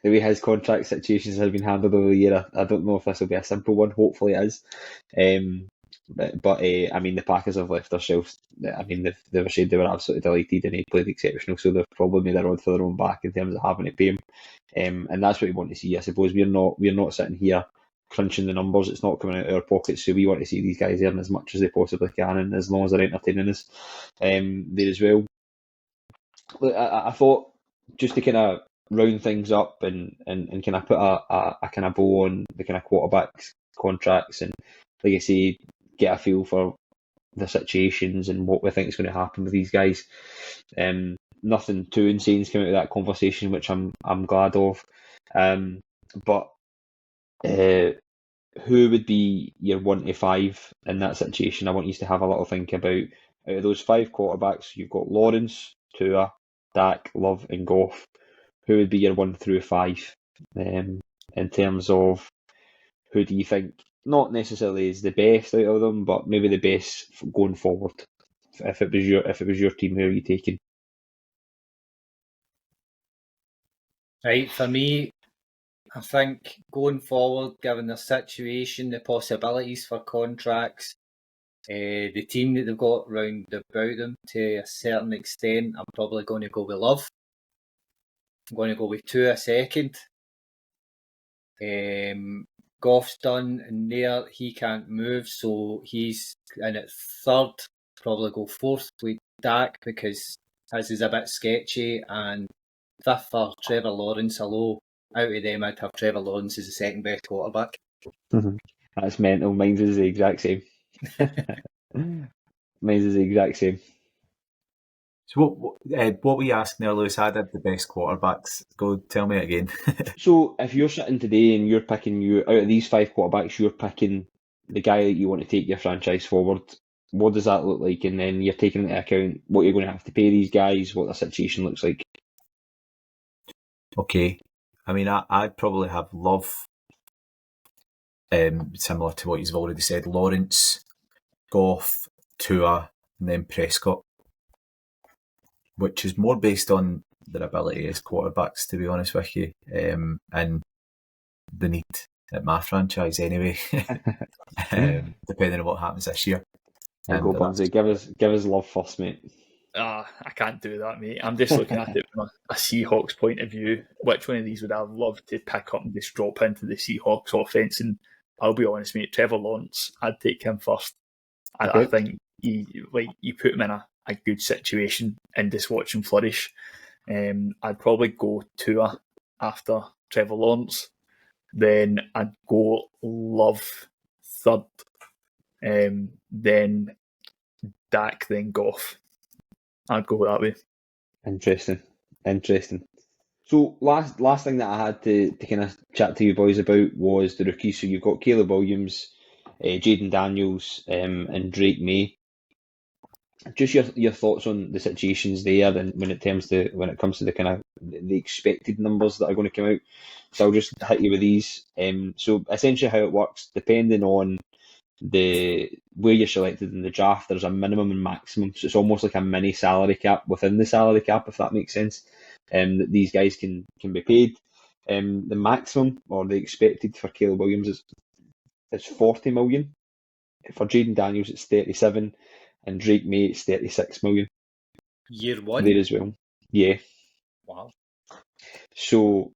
the way his contract situations have been handled over the year, I don't know if this will be a simple one. Hopefully it is. But I mean, the Packers have left themselves. I mean, they've said they were absolutely delighted and he played exceptional, so they've probably made a rod for their own back in terms of having to pay him. And that's what we want to see. I suppose we're not sitting here crunching the numbers. It's not coming out of our pockets, so we want to see these guys earn as much as they possibly can, and as long as they're entertaining us there as well. I thought, just to kind of round things up and kind of put a kind of bow on the kind of quarterbacks contracts, and like I say, get a feel for the situations and what we think is going to happen with these guys. Nothing too insane's come out of that conversation, which I'm glad of. But who would be your 1 to 5 in that situation? I want you to have a little think about, out of those 5 quarterbacks, you've got Lawrence, Tua, Dak, Love and Goff. Who would be your 1 through 5 in terms of who do you think not necessarily is the best out of them, but maybe the best going forward? If it was your team, who are you taking? Right, for me, I think going forward, given the situation, the possibilities for contracts, the team that they've got round about them to a certain extent, I'm probably going to go with Love. I'm going to go with Tua second. Goff's done in there. He can't move, so he's in at third. Probably go fourth with Dak because his is a bit sketchy. And fifth for Trevor Lawrence. Although out of them, I'd have Trevor Lawrence as the second best quarterback. Mm-hmm. That's mental. Mine's is the exact same. Mine's is the exact same. So what were you asking there, Lewis? I did the best quarterbacks. Go tell me it again. So if you're sitting today and you're picking out of these 5 quarterbacks, you're picking the guy that you want to take your franchise forward, what does that look like? And then you're taking into account what you're going to have to pay these guys, what their situation looks like. Okay. I mean, I'd probably have Love, similar to what you've already said, Lawrence, Goff, Tua, and then Prescott, which is more based on their ability as quarterbacks, to be honest with you, and the need at my franchise anyway, depending on what happens this year. Go Bunzy, give us Love first, mate. I can't do that, mate. I'm just looking at it from a Seahawks point of view. Which one of these would I love to pick up and just drop into the Seahawks offense? And I'll be honest, mate, Trevor Lawrence, I'd take him first. Okay. I think you put him in a good situation and just watch him flourish. I'd probably go Tua after Trevor Lawrence. Then I'd go Love third. Then Dak, then Goff. I'd go that way. Interesting. So last thing that I had to kind of chat to you boys about was the rookies. So you've got Caleb Williams, Jaden Daniels, and Drake May. Just your thoughts on the situations there, and when it comes to the kind of the expected numbers that are going to come out. So I'll just hit you with these. So essentially, how it works, depending on where you're selected in the draft, there's a minimum and maximum. So it's almost like a mini salary cap within the salary cap, if that makes sense. That these guys can be paid. The maximum or the expected for Caleb Williams is 40 million. For Jaden Daniels, it's 37, and Drake May, it's 36 million. Year one? There as well. Yeah. Wow. So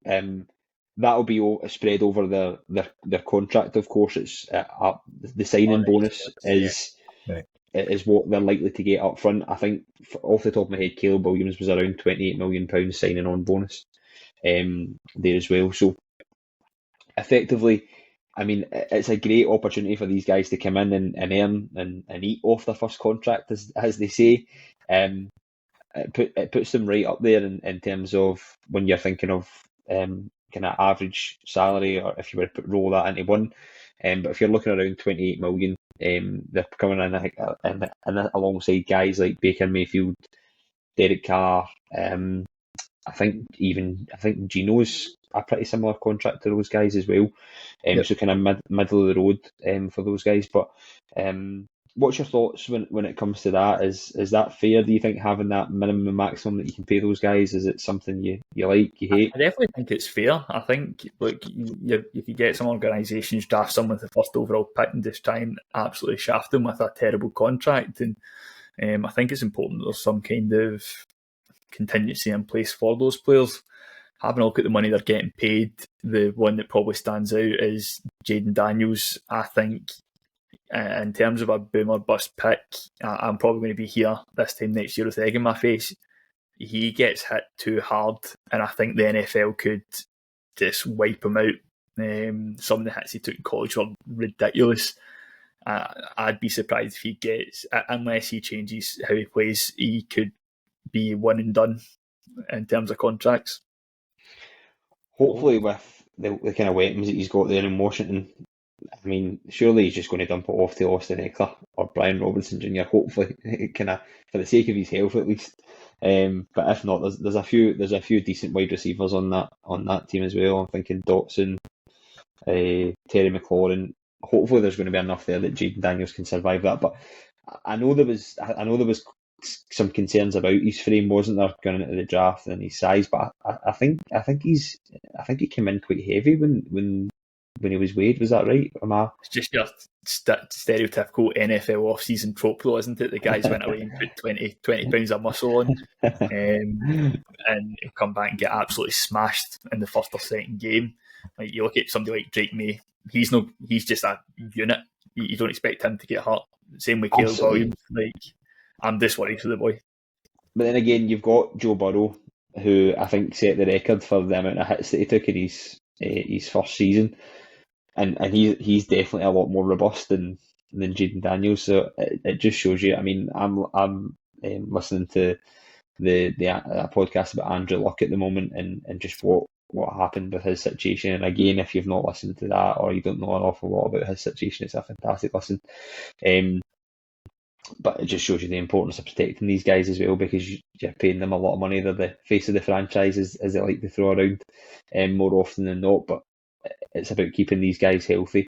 that'll be spread over their contract, of course. It's the signing bonus is what they're likely to get up front. I think, off the top of my head, Caleb Williams was around £28 million signing on bonus there as well. So effectively, I mean, it's a great opportunity for these guys to come in and earn and eat off their first contract, as they say. It puts them right up there in terms of when you're thinking of kind of average salary, or if you were to roll that into one. But if you're looking around 28 million, they're coming in alongside guys like Baker Mayfield, Derek Carr. I think Gino's a pretty similar contract to those guys as well. So kind of middle of the road for those guys. But what's your thoughts when it comes to that? Is that fair? Do you think having that minimum and maximum that you can pay those guys, is it something you like, you hate? I definitely think it's fair. I think, look, if you get some organisations draft someone with the first overall pick and just try and absolutely shaft them with a terrible contract, and I think it's important that there's some kind of contingency in place for those players. Having a look at the money they're getting paid, the one that probably stands out is Jaden Daniels. I think in terms of a boom or bust pick, I'm probably going to be here this time next year with egg in my face. He gets hit too hard, and I think the NFL could just wipe him out. Some of the hits he took in college were ridiculous. I'd be surprised if he gets, unless he changes how he plays, he could be one and done in terms of contracts. Hopefully, with the kind of weapons that he's got there in Washington, I mean, surely he's just going to dump it off to Austin Eckler or Brian Robinson Jr. Hopefully, kind of for the sake of his health at least. But if not, there's a few decent wide receivers on that team as well. I'm thinking Dotson, Terry McLaurin. Hopefully, there's going to be enough there that Jaden Daniels can survive that. But I know there was some concerns about his frame, wasn't there, going into the draft and his size? But I think he came in quite heavy when he was weighed. Was that right? It's just your stereotypical NFL off-season trope, though, isn't it? The guys went away and put 20 pounds of muscle on, and come back and get absolutely smashed in the first or second game. Like, you look at somebody like Drake May, he's just a unit. You don't expect him to get hurt. Same with Caleb Williams. Like, I'm just worried for the boy. But then again, you've got Joe Burrow, who I think set the record for the amount of hits that he took in his first season, and he's definitely a lot more robust than Jaden Daniels. So it just shows you. I mean, I'm listening to the podcast about Andrew Luck at the moment, and just what happened with his situation. And again, if you've not listened to that, or you don't know an awful lot about his situation, it's a fantastic listen. But it just shows you the importance of protecting these guys as well, because you're paying them a lot of money. They're the face of the franchise, as they like to throw around more often than not. But it's about keeping these guys healthy.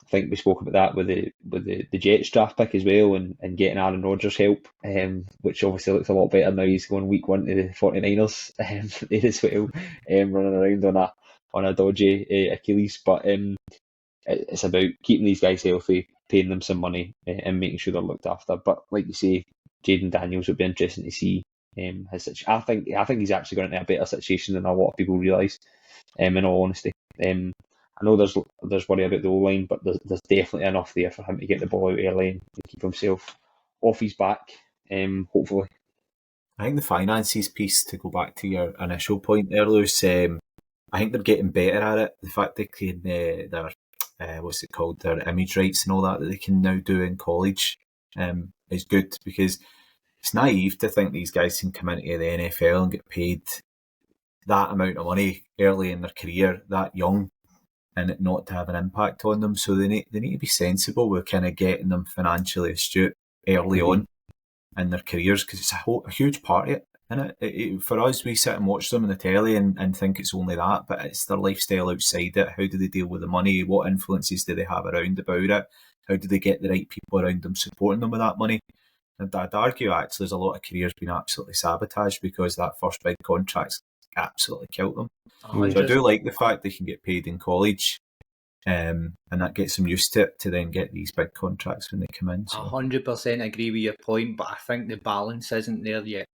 I think we spoke about that with the Jets draft pick as well, and getting Aaron Rodgers help, which obviously looks a lot better now. He's going week 1 to the 49ers there as well, running around on a dodgy Achilles. But it's about keeping these guys healthy, paying them some money, and making sure they're looked after. But like you say, Jaden Daniels would be interesting to see his situation. I think he's actually got into a better situation than a lot of people realise, in all honesty. I know there's worry about the O-line, but there's definitely enough there for him to get the ball out early and keep himself off his back, hopefully. I think the finances piece, to go back to your initial point there, Lewis, I think they're getting better at it. The fact they can, their image rights and all that they can now do in college is good, because it's naive to think these guys can come into the NFL and get paid that amount of money early in their career, that young, and it not to have an impact on them. So they need to be sensible with kind of getting them financially astute early on in their careers, because it's a huge part of it. And for us, we sit and watch them on the telly and think it's only that, but it's their lifestyle outside it. How do they deal with the money? What influences do they have around about it? How do they get the right people around them supporting them with that money? And I'd argue, actually, there's a lot of careers being absolutely sabotaged because that first big contract's absolutely killed them. Oh, So I do like the fact they can get paid in college, and that gets them used to it to then get these big contracts when they come in. So 100% agree with your point, but I think the balance isn't there yet.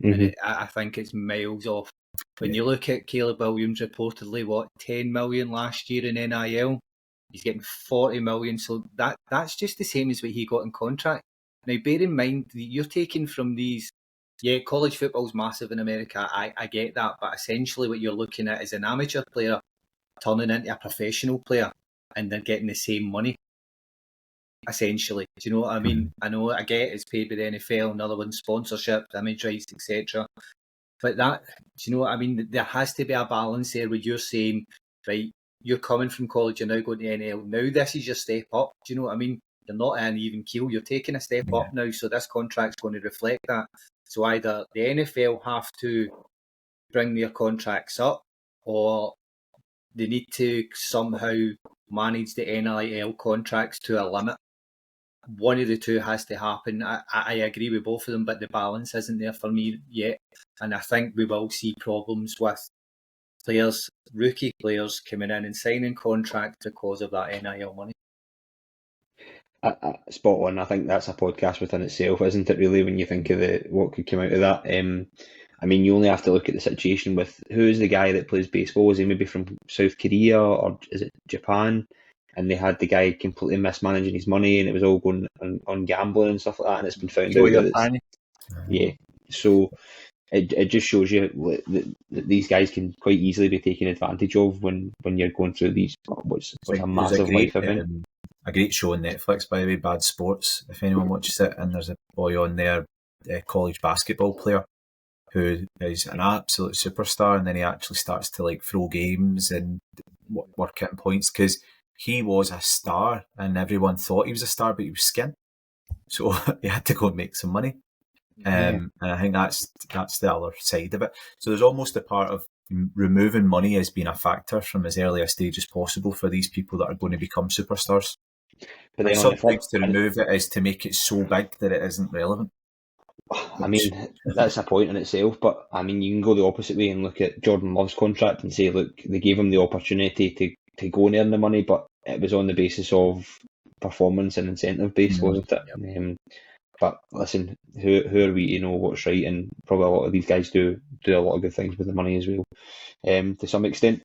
Mm-hmm. And I think it's miles off. When you look at Caleb Williams, reportedly, 10 million last year in NIL? He's getting 40 million, so that's just the same as what he got in contract. Now, bear in mind, you're taking from these, college football's massive in America, I get that, but essentially what you're looking at is an amateur player turning into a professional player, and they're getting the same money, essentially. Do you know what I mean? I know, I get it's paid by the NFL, another one sponsorship, image rights, etc. But that, do you know what I mean? There has to be a balance there where you're saying, right, you're coming from college, you're now going to NL. Now this is your step up. Do you know what I mean? You're not in an even keel. You're taking a step up now. So this contract's going to reflect that. So either the NFL have to bring their contracts up, or they need to somehow manage the NIL contracts to a limit. One of the two has to happen. I agree with both of them, but the balance isn't there for me yet. And I think we will see problems with players, rookie players, coming in and signing contracts because of that NIL money. Spot on. I think that's a podcast within itself, isn't it? Really, when you think of what could come out of that. I mean, you only have to look at the situation with who's the guy that plays baseball. Is he maybe from South Korea or is it Japan? And they had the guy completely mismanaging his money, and it was all going on gambling and stuff like that. And it's been found out that So it just shows you that these guys can quite easily be taken advantage of when you're going through these what's a massive life event. A great show on Netflix, by the way, Bad Sports, if anyone watches it. And there's a boy on there, a college basketball player, who is an absolute superstar, and then he actually starts to throw games and work out points because he was a star and everyone thought he was a star, but he was skin. So he had to go and make some money. And I think that's the other side of it. So there's almost a part of removing money as being a factor from as early a stage as possible for these people that are going to become superstars. But then sometimes to remove it is to make it so big that it isn't relevant. I mean, that's a point in itself, but I mean, you can go the opposite way and look at Jordan Love's contract and say, look, they gave him the opportunity to go and earn the money, but it was on the basis of performance and incentive based, wasn't it? Yep. But listen, who are we to know what's right? And probably a lot of these guys do a lot of good things with the money as well, to some extent.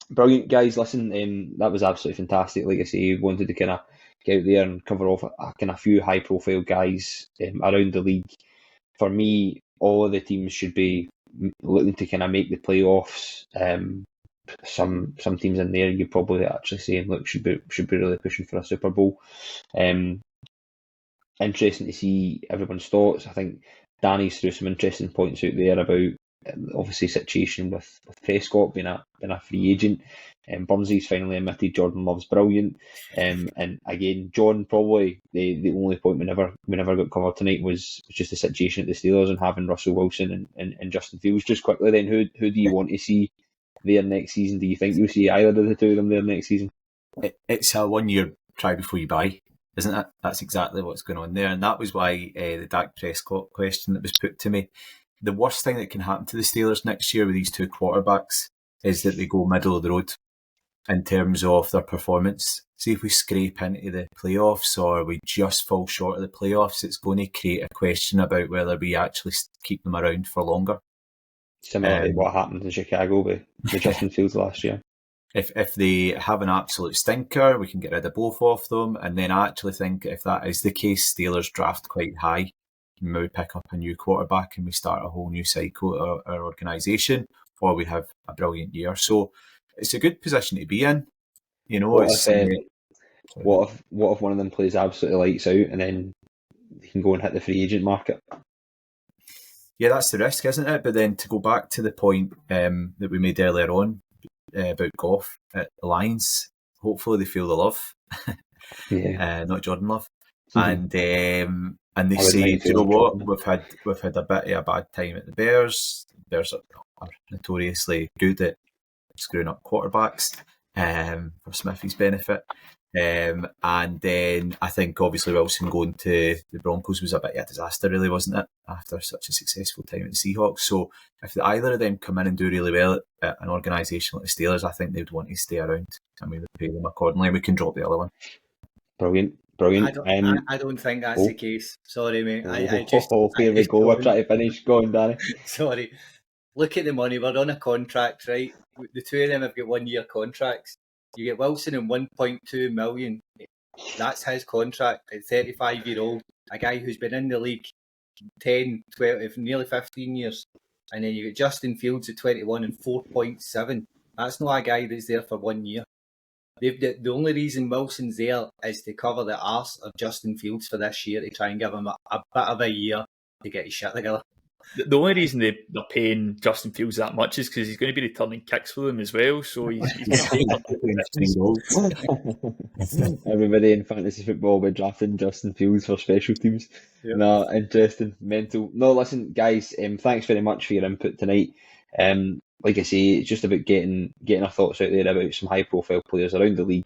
Brilliant, guys. Listen, that was absolutely fantastic. Like I say, wanted to kind of get out there and cover off a few high-profile guys around the league. For me, all of the teams should be looking to kind of make the playoffs. Some teams in there you're probably actually saying, look, should be really pushing for a Super Bowl. Interesting to see everyone's thoughts. I think Danny's threw some interesting points out there about obviously situation with Prescott being a free agent. Burnsley's finally admitted Jordan Love's brilliant. And again, John, probably the only point we never got covered tonight was just the situation at the Steelers and having Russell Wilson and Justin Fields. Just quickly then, who do you want to see there next season? Do you think you'll see either of the two of them there next season? It's a 1 year try before you buy, isn't it? That's exactly what's going on there. And that was why the Dak Prescott question that was put to me, the worst thing that can happen to the Steelers next year with these two quarterbacks is that they go middle of the road in terms of their performance. See, if we scrape into the playoffs or we just fall short of the playoffs, it's going to create a question about whether we actually keep them around for longer. Similar to what happened in Chicago with Justin Fields last year. If they have an absolute stinker, we can get rid of both of them. And then I actually think if that is the case, Steelers draft quite high. Maybe pick up a new quarterback and we start a whole new cycle at our organisation, or we have a brilliant year. So it's a good position to be in. You know, what if one of them plays absolutely lights out and then they can go and hit the free agent market? Yeah, that's the risk, isn't it? But then to go back to the point that we made earlier on about Goff at the Lions, hopefully they feel the love, not Jordan Love. Mm-hmm. And they say, you know what, we've had a bit of a bad time at the Bears. The Bears are notoriously good at screwing up quarterbacks for Smithy's benefit. And then I think obviously Wilson going to the Broncos was a bit of a disaster, really, wasn't it? After such a successful time at the Seahawks. So if either of them come in and do really well at an organisation like the Steelers, I think they'd want to stay around, and we would pay them accordingly. We can drop the other one. Brilliant. I don't think that's the case. Sorry, mate. Here we go. We're trying to finish. Go on, Danny. Sorry. Look at the money. We're on a contract, right? The two of them have got 1 year contracts. You get Wilson in 1.2 million. That's his contract at 35-year-old. A guy who's been in the league 10, 12, nearly 15 years. And then you get Justin Fields at 21 and 4.7. That's not a guy that's there for 1 year. The only reason Wilson's there is to cover the arse of Justin Fields for this year, to try and give him a bit of a year to get his shit together. The only reason they're paying Justin Fields that much is because he's going to be returning kicks for them as well. So he's Everybody in fantasy football will be drafting Justin Fields for special teams. Yep. No, interesting, mental. No, listen, guys, thanks very much for your input tonight. Like I say, it's just about getting our thoughts out there about some high-profile players around the league.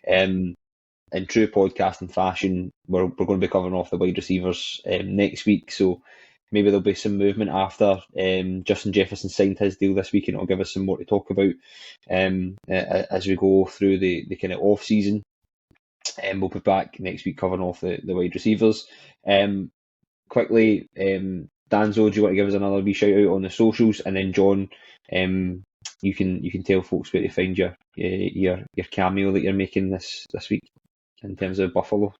In true podcasting fashion, we're going to be covering off the wide receivers next week, so maybe there'll be some movement after Justin Jefferson signed his deal this week, and it'll give us some more to talk about as we go through the kind of off-season. We'll be back next week covering off the wide receivers. Quickly, Danzo, do you want to give us another wee shout out on the socials? And then John, you can tell folks where to find your cameo that you're making this week in terms of Buffalo.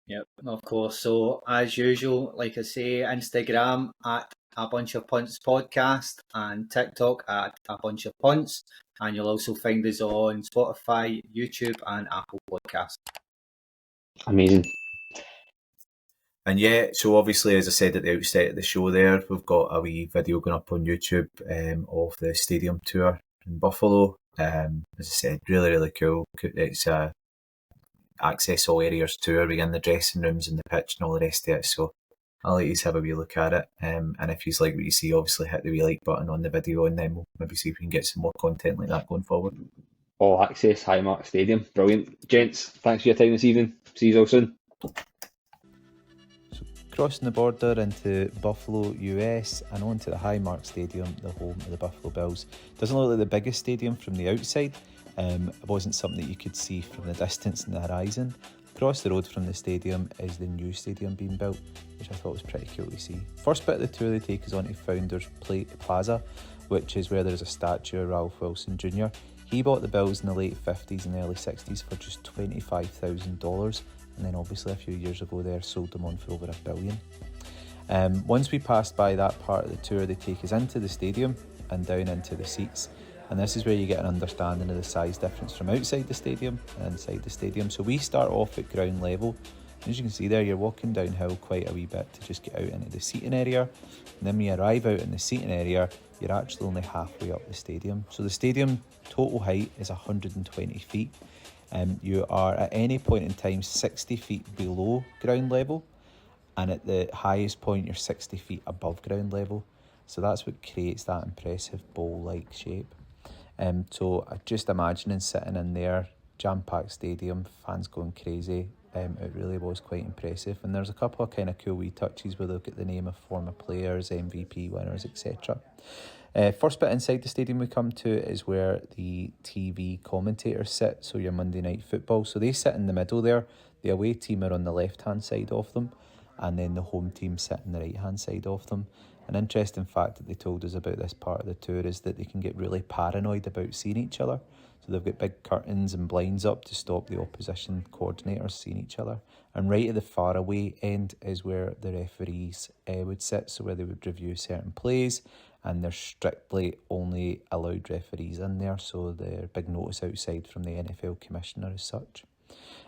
Yep, of course. So as usual, like I say, Instagram at A Bunch of Punts Podcast and TikTok at A Bunch of Punts, and you'll also find us on Spotify, YouTube, and Apple Podcasts. Amazing. And yeah, so obviously, as I said at the outset of the show there, we've got a wee video going up on YouTube of the stadium tour in Buffalo. As I said, really, really cool. It's a access all areas tour. We get in the dressing rooms and the pitch and all the rest of it. So I'll let you have a wee look at it. And if you like what you see, obviously hit the wee like button on the video, and then we'll maybe see if we can get some more content like that going forward. All access, Highmark Stadium. Brilliant. Gents, thanks for your time this evening. See you all soon. Crossing the border into Buffalo, US, and onto the Highmark Stadium, the home of the Buffalo Bills. Doesn't look like the biggest stadium from the outside. It wasn't something that you could see from the distance in the horizon. Across the road from the stadium is the new stadium being built, which I thought was pretty cool to see. First bit of the tour they take us on to Founders Plaza, which is where there's a statue of Ralph Wilson Jr. He bought the Bills in the late 50s and early 60s for just $25,000. And then obviously a few years ago there sold them on for over $1 billion. Once we passed by that part of the tour, they take us into the stadium and down into the seats, and this is where you get an understanding of the size difference from outside the stadium and inside the stadium. So we start off at ground level, and as you can see there, you're walking downhill quite a wee bit to just get out into the seating area, and then when you arrive out in the seating area, you're actually only halfway up the stadium. So the stadium total height is 120 feet. You are at any point in time 60 feet below ground level, and at the highest point you're 60 feet above ground level. So that's what creates that impressive bowl-like shape. So just imagining sitting in there, jam-packed stadium, fans going crazy. It really was quite impressive. And there's a couple of kind of cool wee touches where they'll get the name of former players, MVP winners, etc. First bit inside the stadium we come to is where the TV commentators sit, so your Monday Night Football. So they sit in the middle there. The away team are on the left-hand side of them, and then the home team sit on the right-hand side of them. An interesting fact that they told us about this part of the tour is that they can get really paranoid about seeing each other. So they've got big curtains and blinds up to stop the opposition coordinators seeing each other. And right at the far away end is where the referees would sit, so where they would review certain plays, and they're strictly only allowed referees in there, so they're big notice outside from the NFL commissioner as such.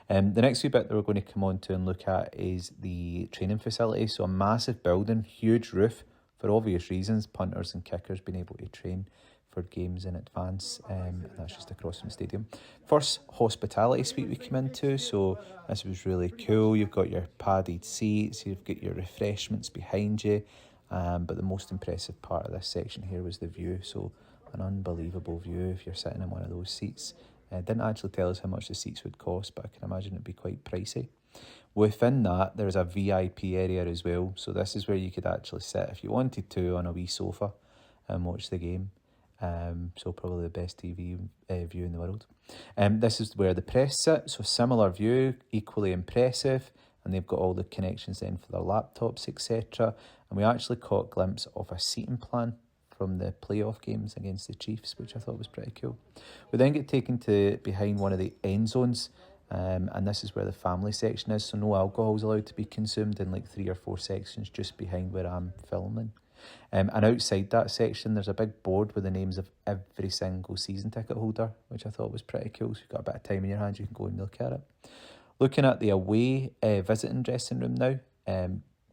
The next wee bit that we're going to come on to and look at is the training facility. So a massive building, huge roof, for obvious reasons, punters and kickers being able to train for games in advance, and that's just across from the stadium. First hospitality suite we come into, so this was really cool. You've got your padded seats, you've got your refreshments behind you, but the most impressive part of this section here was the view. So an unbelievable view if you're sitting in one of those seats. Didn't actually tell us how much the seats would cost, but I can imagine it'd be quite pricey. Within that, there's a VIP area as well. So this is where you could actually sit, if you wanted to, on a wee sofa and watch the game. So probably the best TV view in the world. This is where the press sit, so similar view, equally impressive, and they've got all the connections then for their laptops, etc. And we actually caught a glimpse of a seating plan from the playoff games against the Chiefs, which I thought was pretty cool. We then get taken to behind one of the end zones, and this is where the family section is, so no alcohol is allowed to be consumed in like 3 or 4 sections just behind where I'm filming. And outside that section, there's a big board with the names of every single season ticket holder, which I thought was pretty cool. So you've got a bit of time in your hands, you can go and look at it. Looking at the away visiting dressing room now,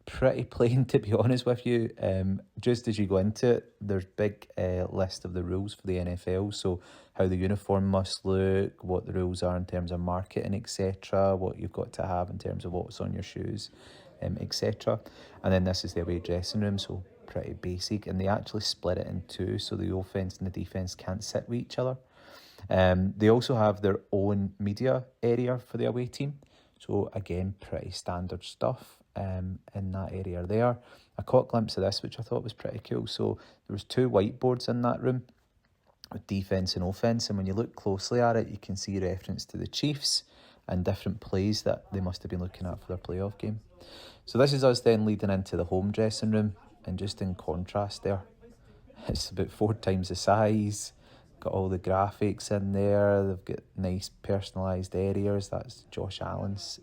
pretty plain, to be honest with you. Just as you go into it, there's big list of the rules for the NFL, so how the uniform must look, what the rules are in terms of marketing, etc., what you've got to have in terms of what's on your shoes, etc. And then this is the away dressing room, so pretty basic, and they actually split it in two, so the offence and the defence can't sit with each other. They also have their own media area for the away team, so again, pretty standard stuff in that area there. I caught a glimpse of this, which I thought was pretty cool. So there was 2 whiteboards in that room with defence and offence, and when you look closely at it, you can see reference to the Chiefs and different plays that they must have been looking at for their playoff game. So this is us then leading into the home dressing room, and just in contrast there, it's about 4 times the size, got all the graphics in there, they've got nice personalised areas. That's Josh Allen's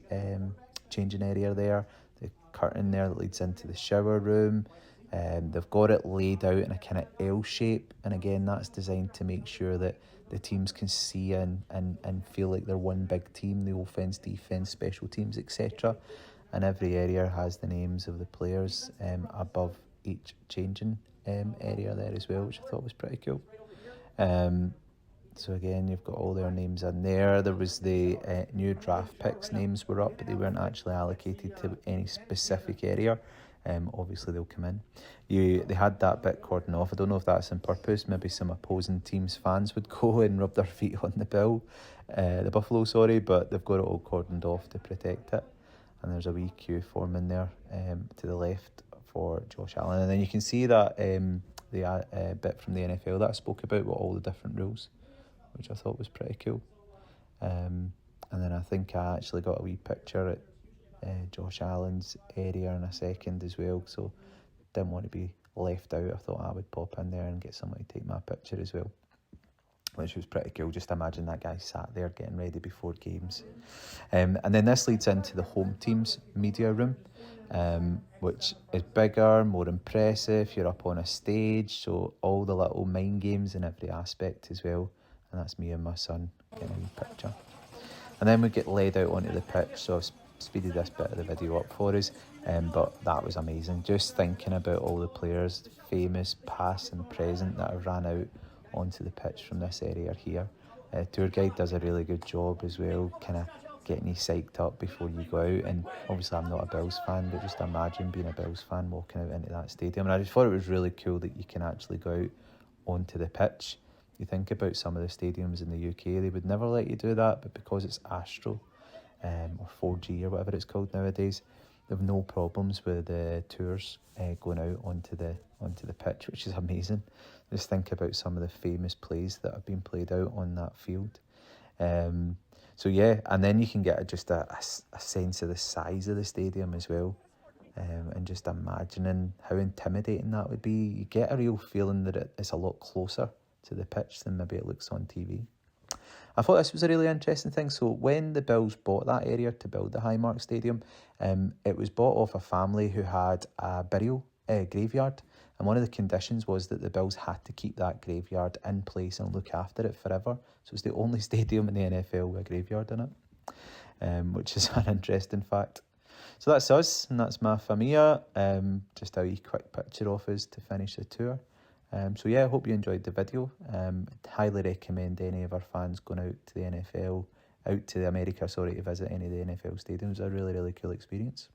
changing area there, the curtain there that leads into the shower room. They've got it laid out in a kind of L shape, and again, that's designed to make sure that the teams can see and feel like they're one big team, the offence, defence, special teams, etc. And every area has the names of the players above each changing area there as well, which I thought was pretty cool. So again, you've got all their names in there. There was the new draft picks, names were up, but they weren't actually allocated to any specific area. Obviously they'll come in. They had that bit cordoned off. I don't know if that's on purpose. Maybe some opposing teams' fans would go and rub their feet on the Buffalo, but they've got it all cordoned off to protect it. And there's a wee queue forming there to the left for Josh Allen. And then you can see that the bit from the NFL that I spoke about with all the different rules, which I thought was pretty cool. And then I think I actually got a wee picture at Josh Allen's area in a second as well, so didn't want to be left out. I thought I would pop in there and get somebody to take my picture as well, which was pretty cool. Just imagine that guy sat there getting ready before games. And then this leads into the home team's media room, which is bigger, more impressive. You're up on a stage, so all the little mind games in every aspect as well. And that's me and my son getting a wee picture. And then we get led out onto the pitch, so I've speeded this bit of the video up for us, but that was amazing. Just thinking about all the players, famous, past and present, that have ran out onto the pitch from this area here. Tour guide does a really good job as well, kind of getting you psyched up before you go out. And obviously I'm not a Bills fan, but just imagine being a Bills fan walking out into that stadium. And I just thought it was really cool that you can actually go out onto the pitch. You think about some of the stadiums in the UK, they would never let you do that, but because it's Astro or 4G or whatever it's called nowadays, they have no problems with the tours going out onto the pitch, which is amazing. Just think about some of the famous plays that have been played out on that field. So yeah, and then you can get just a sense of the size of the stadium as well, and just imagining how intimidating that would be. You get a real feeling that it's a lot closer to the pitch than maybe it looks on TV. I thought this was a really interesting thing. So when the Bills bought that area to build the Highmark Stadium, it was bought off a family who had a burial graveyard, and one of the conditions was that the Bills had to keep that graveyard in place and look after it forever. So it's the only stadium in the NFL with a graveyard in it, which is an interesting fact. So that's us, and that's my familia. Just a wee quick picture of us to finish the tour. So yeah, I hope you enjoyed the video. Highly recommend any of our fans going out to the NFL, out to America, to visit any of the NFL stadiums. A really, really cool experience.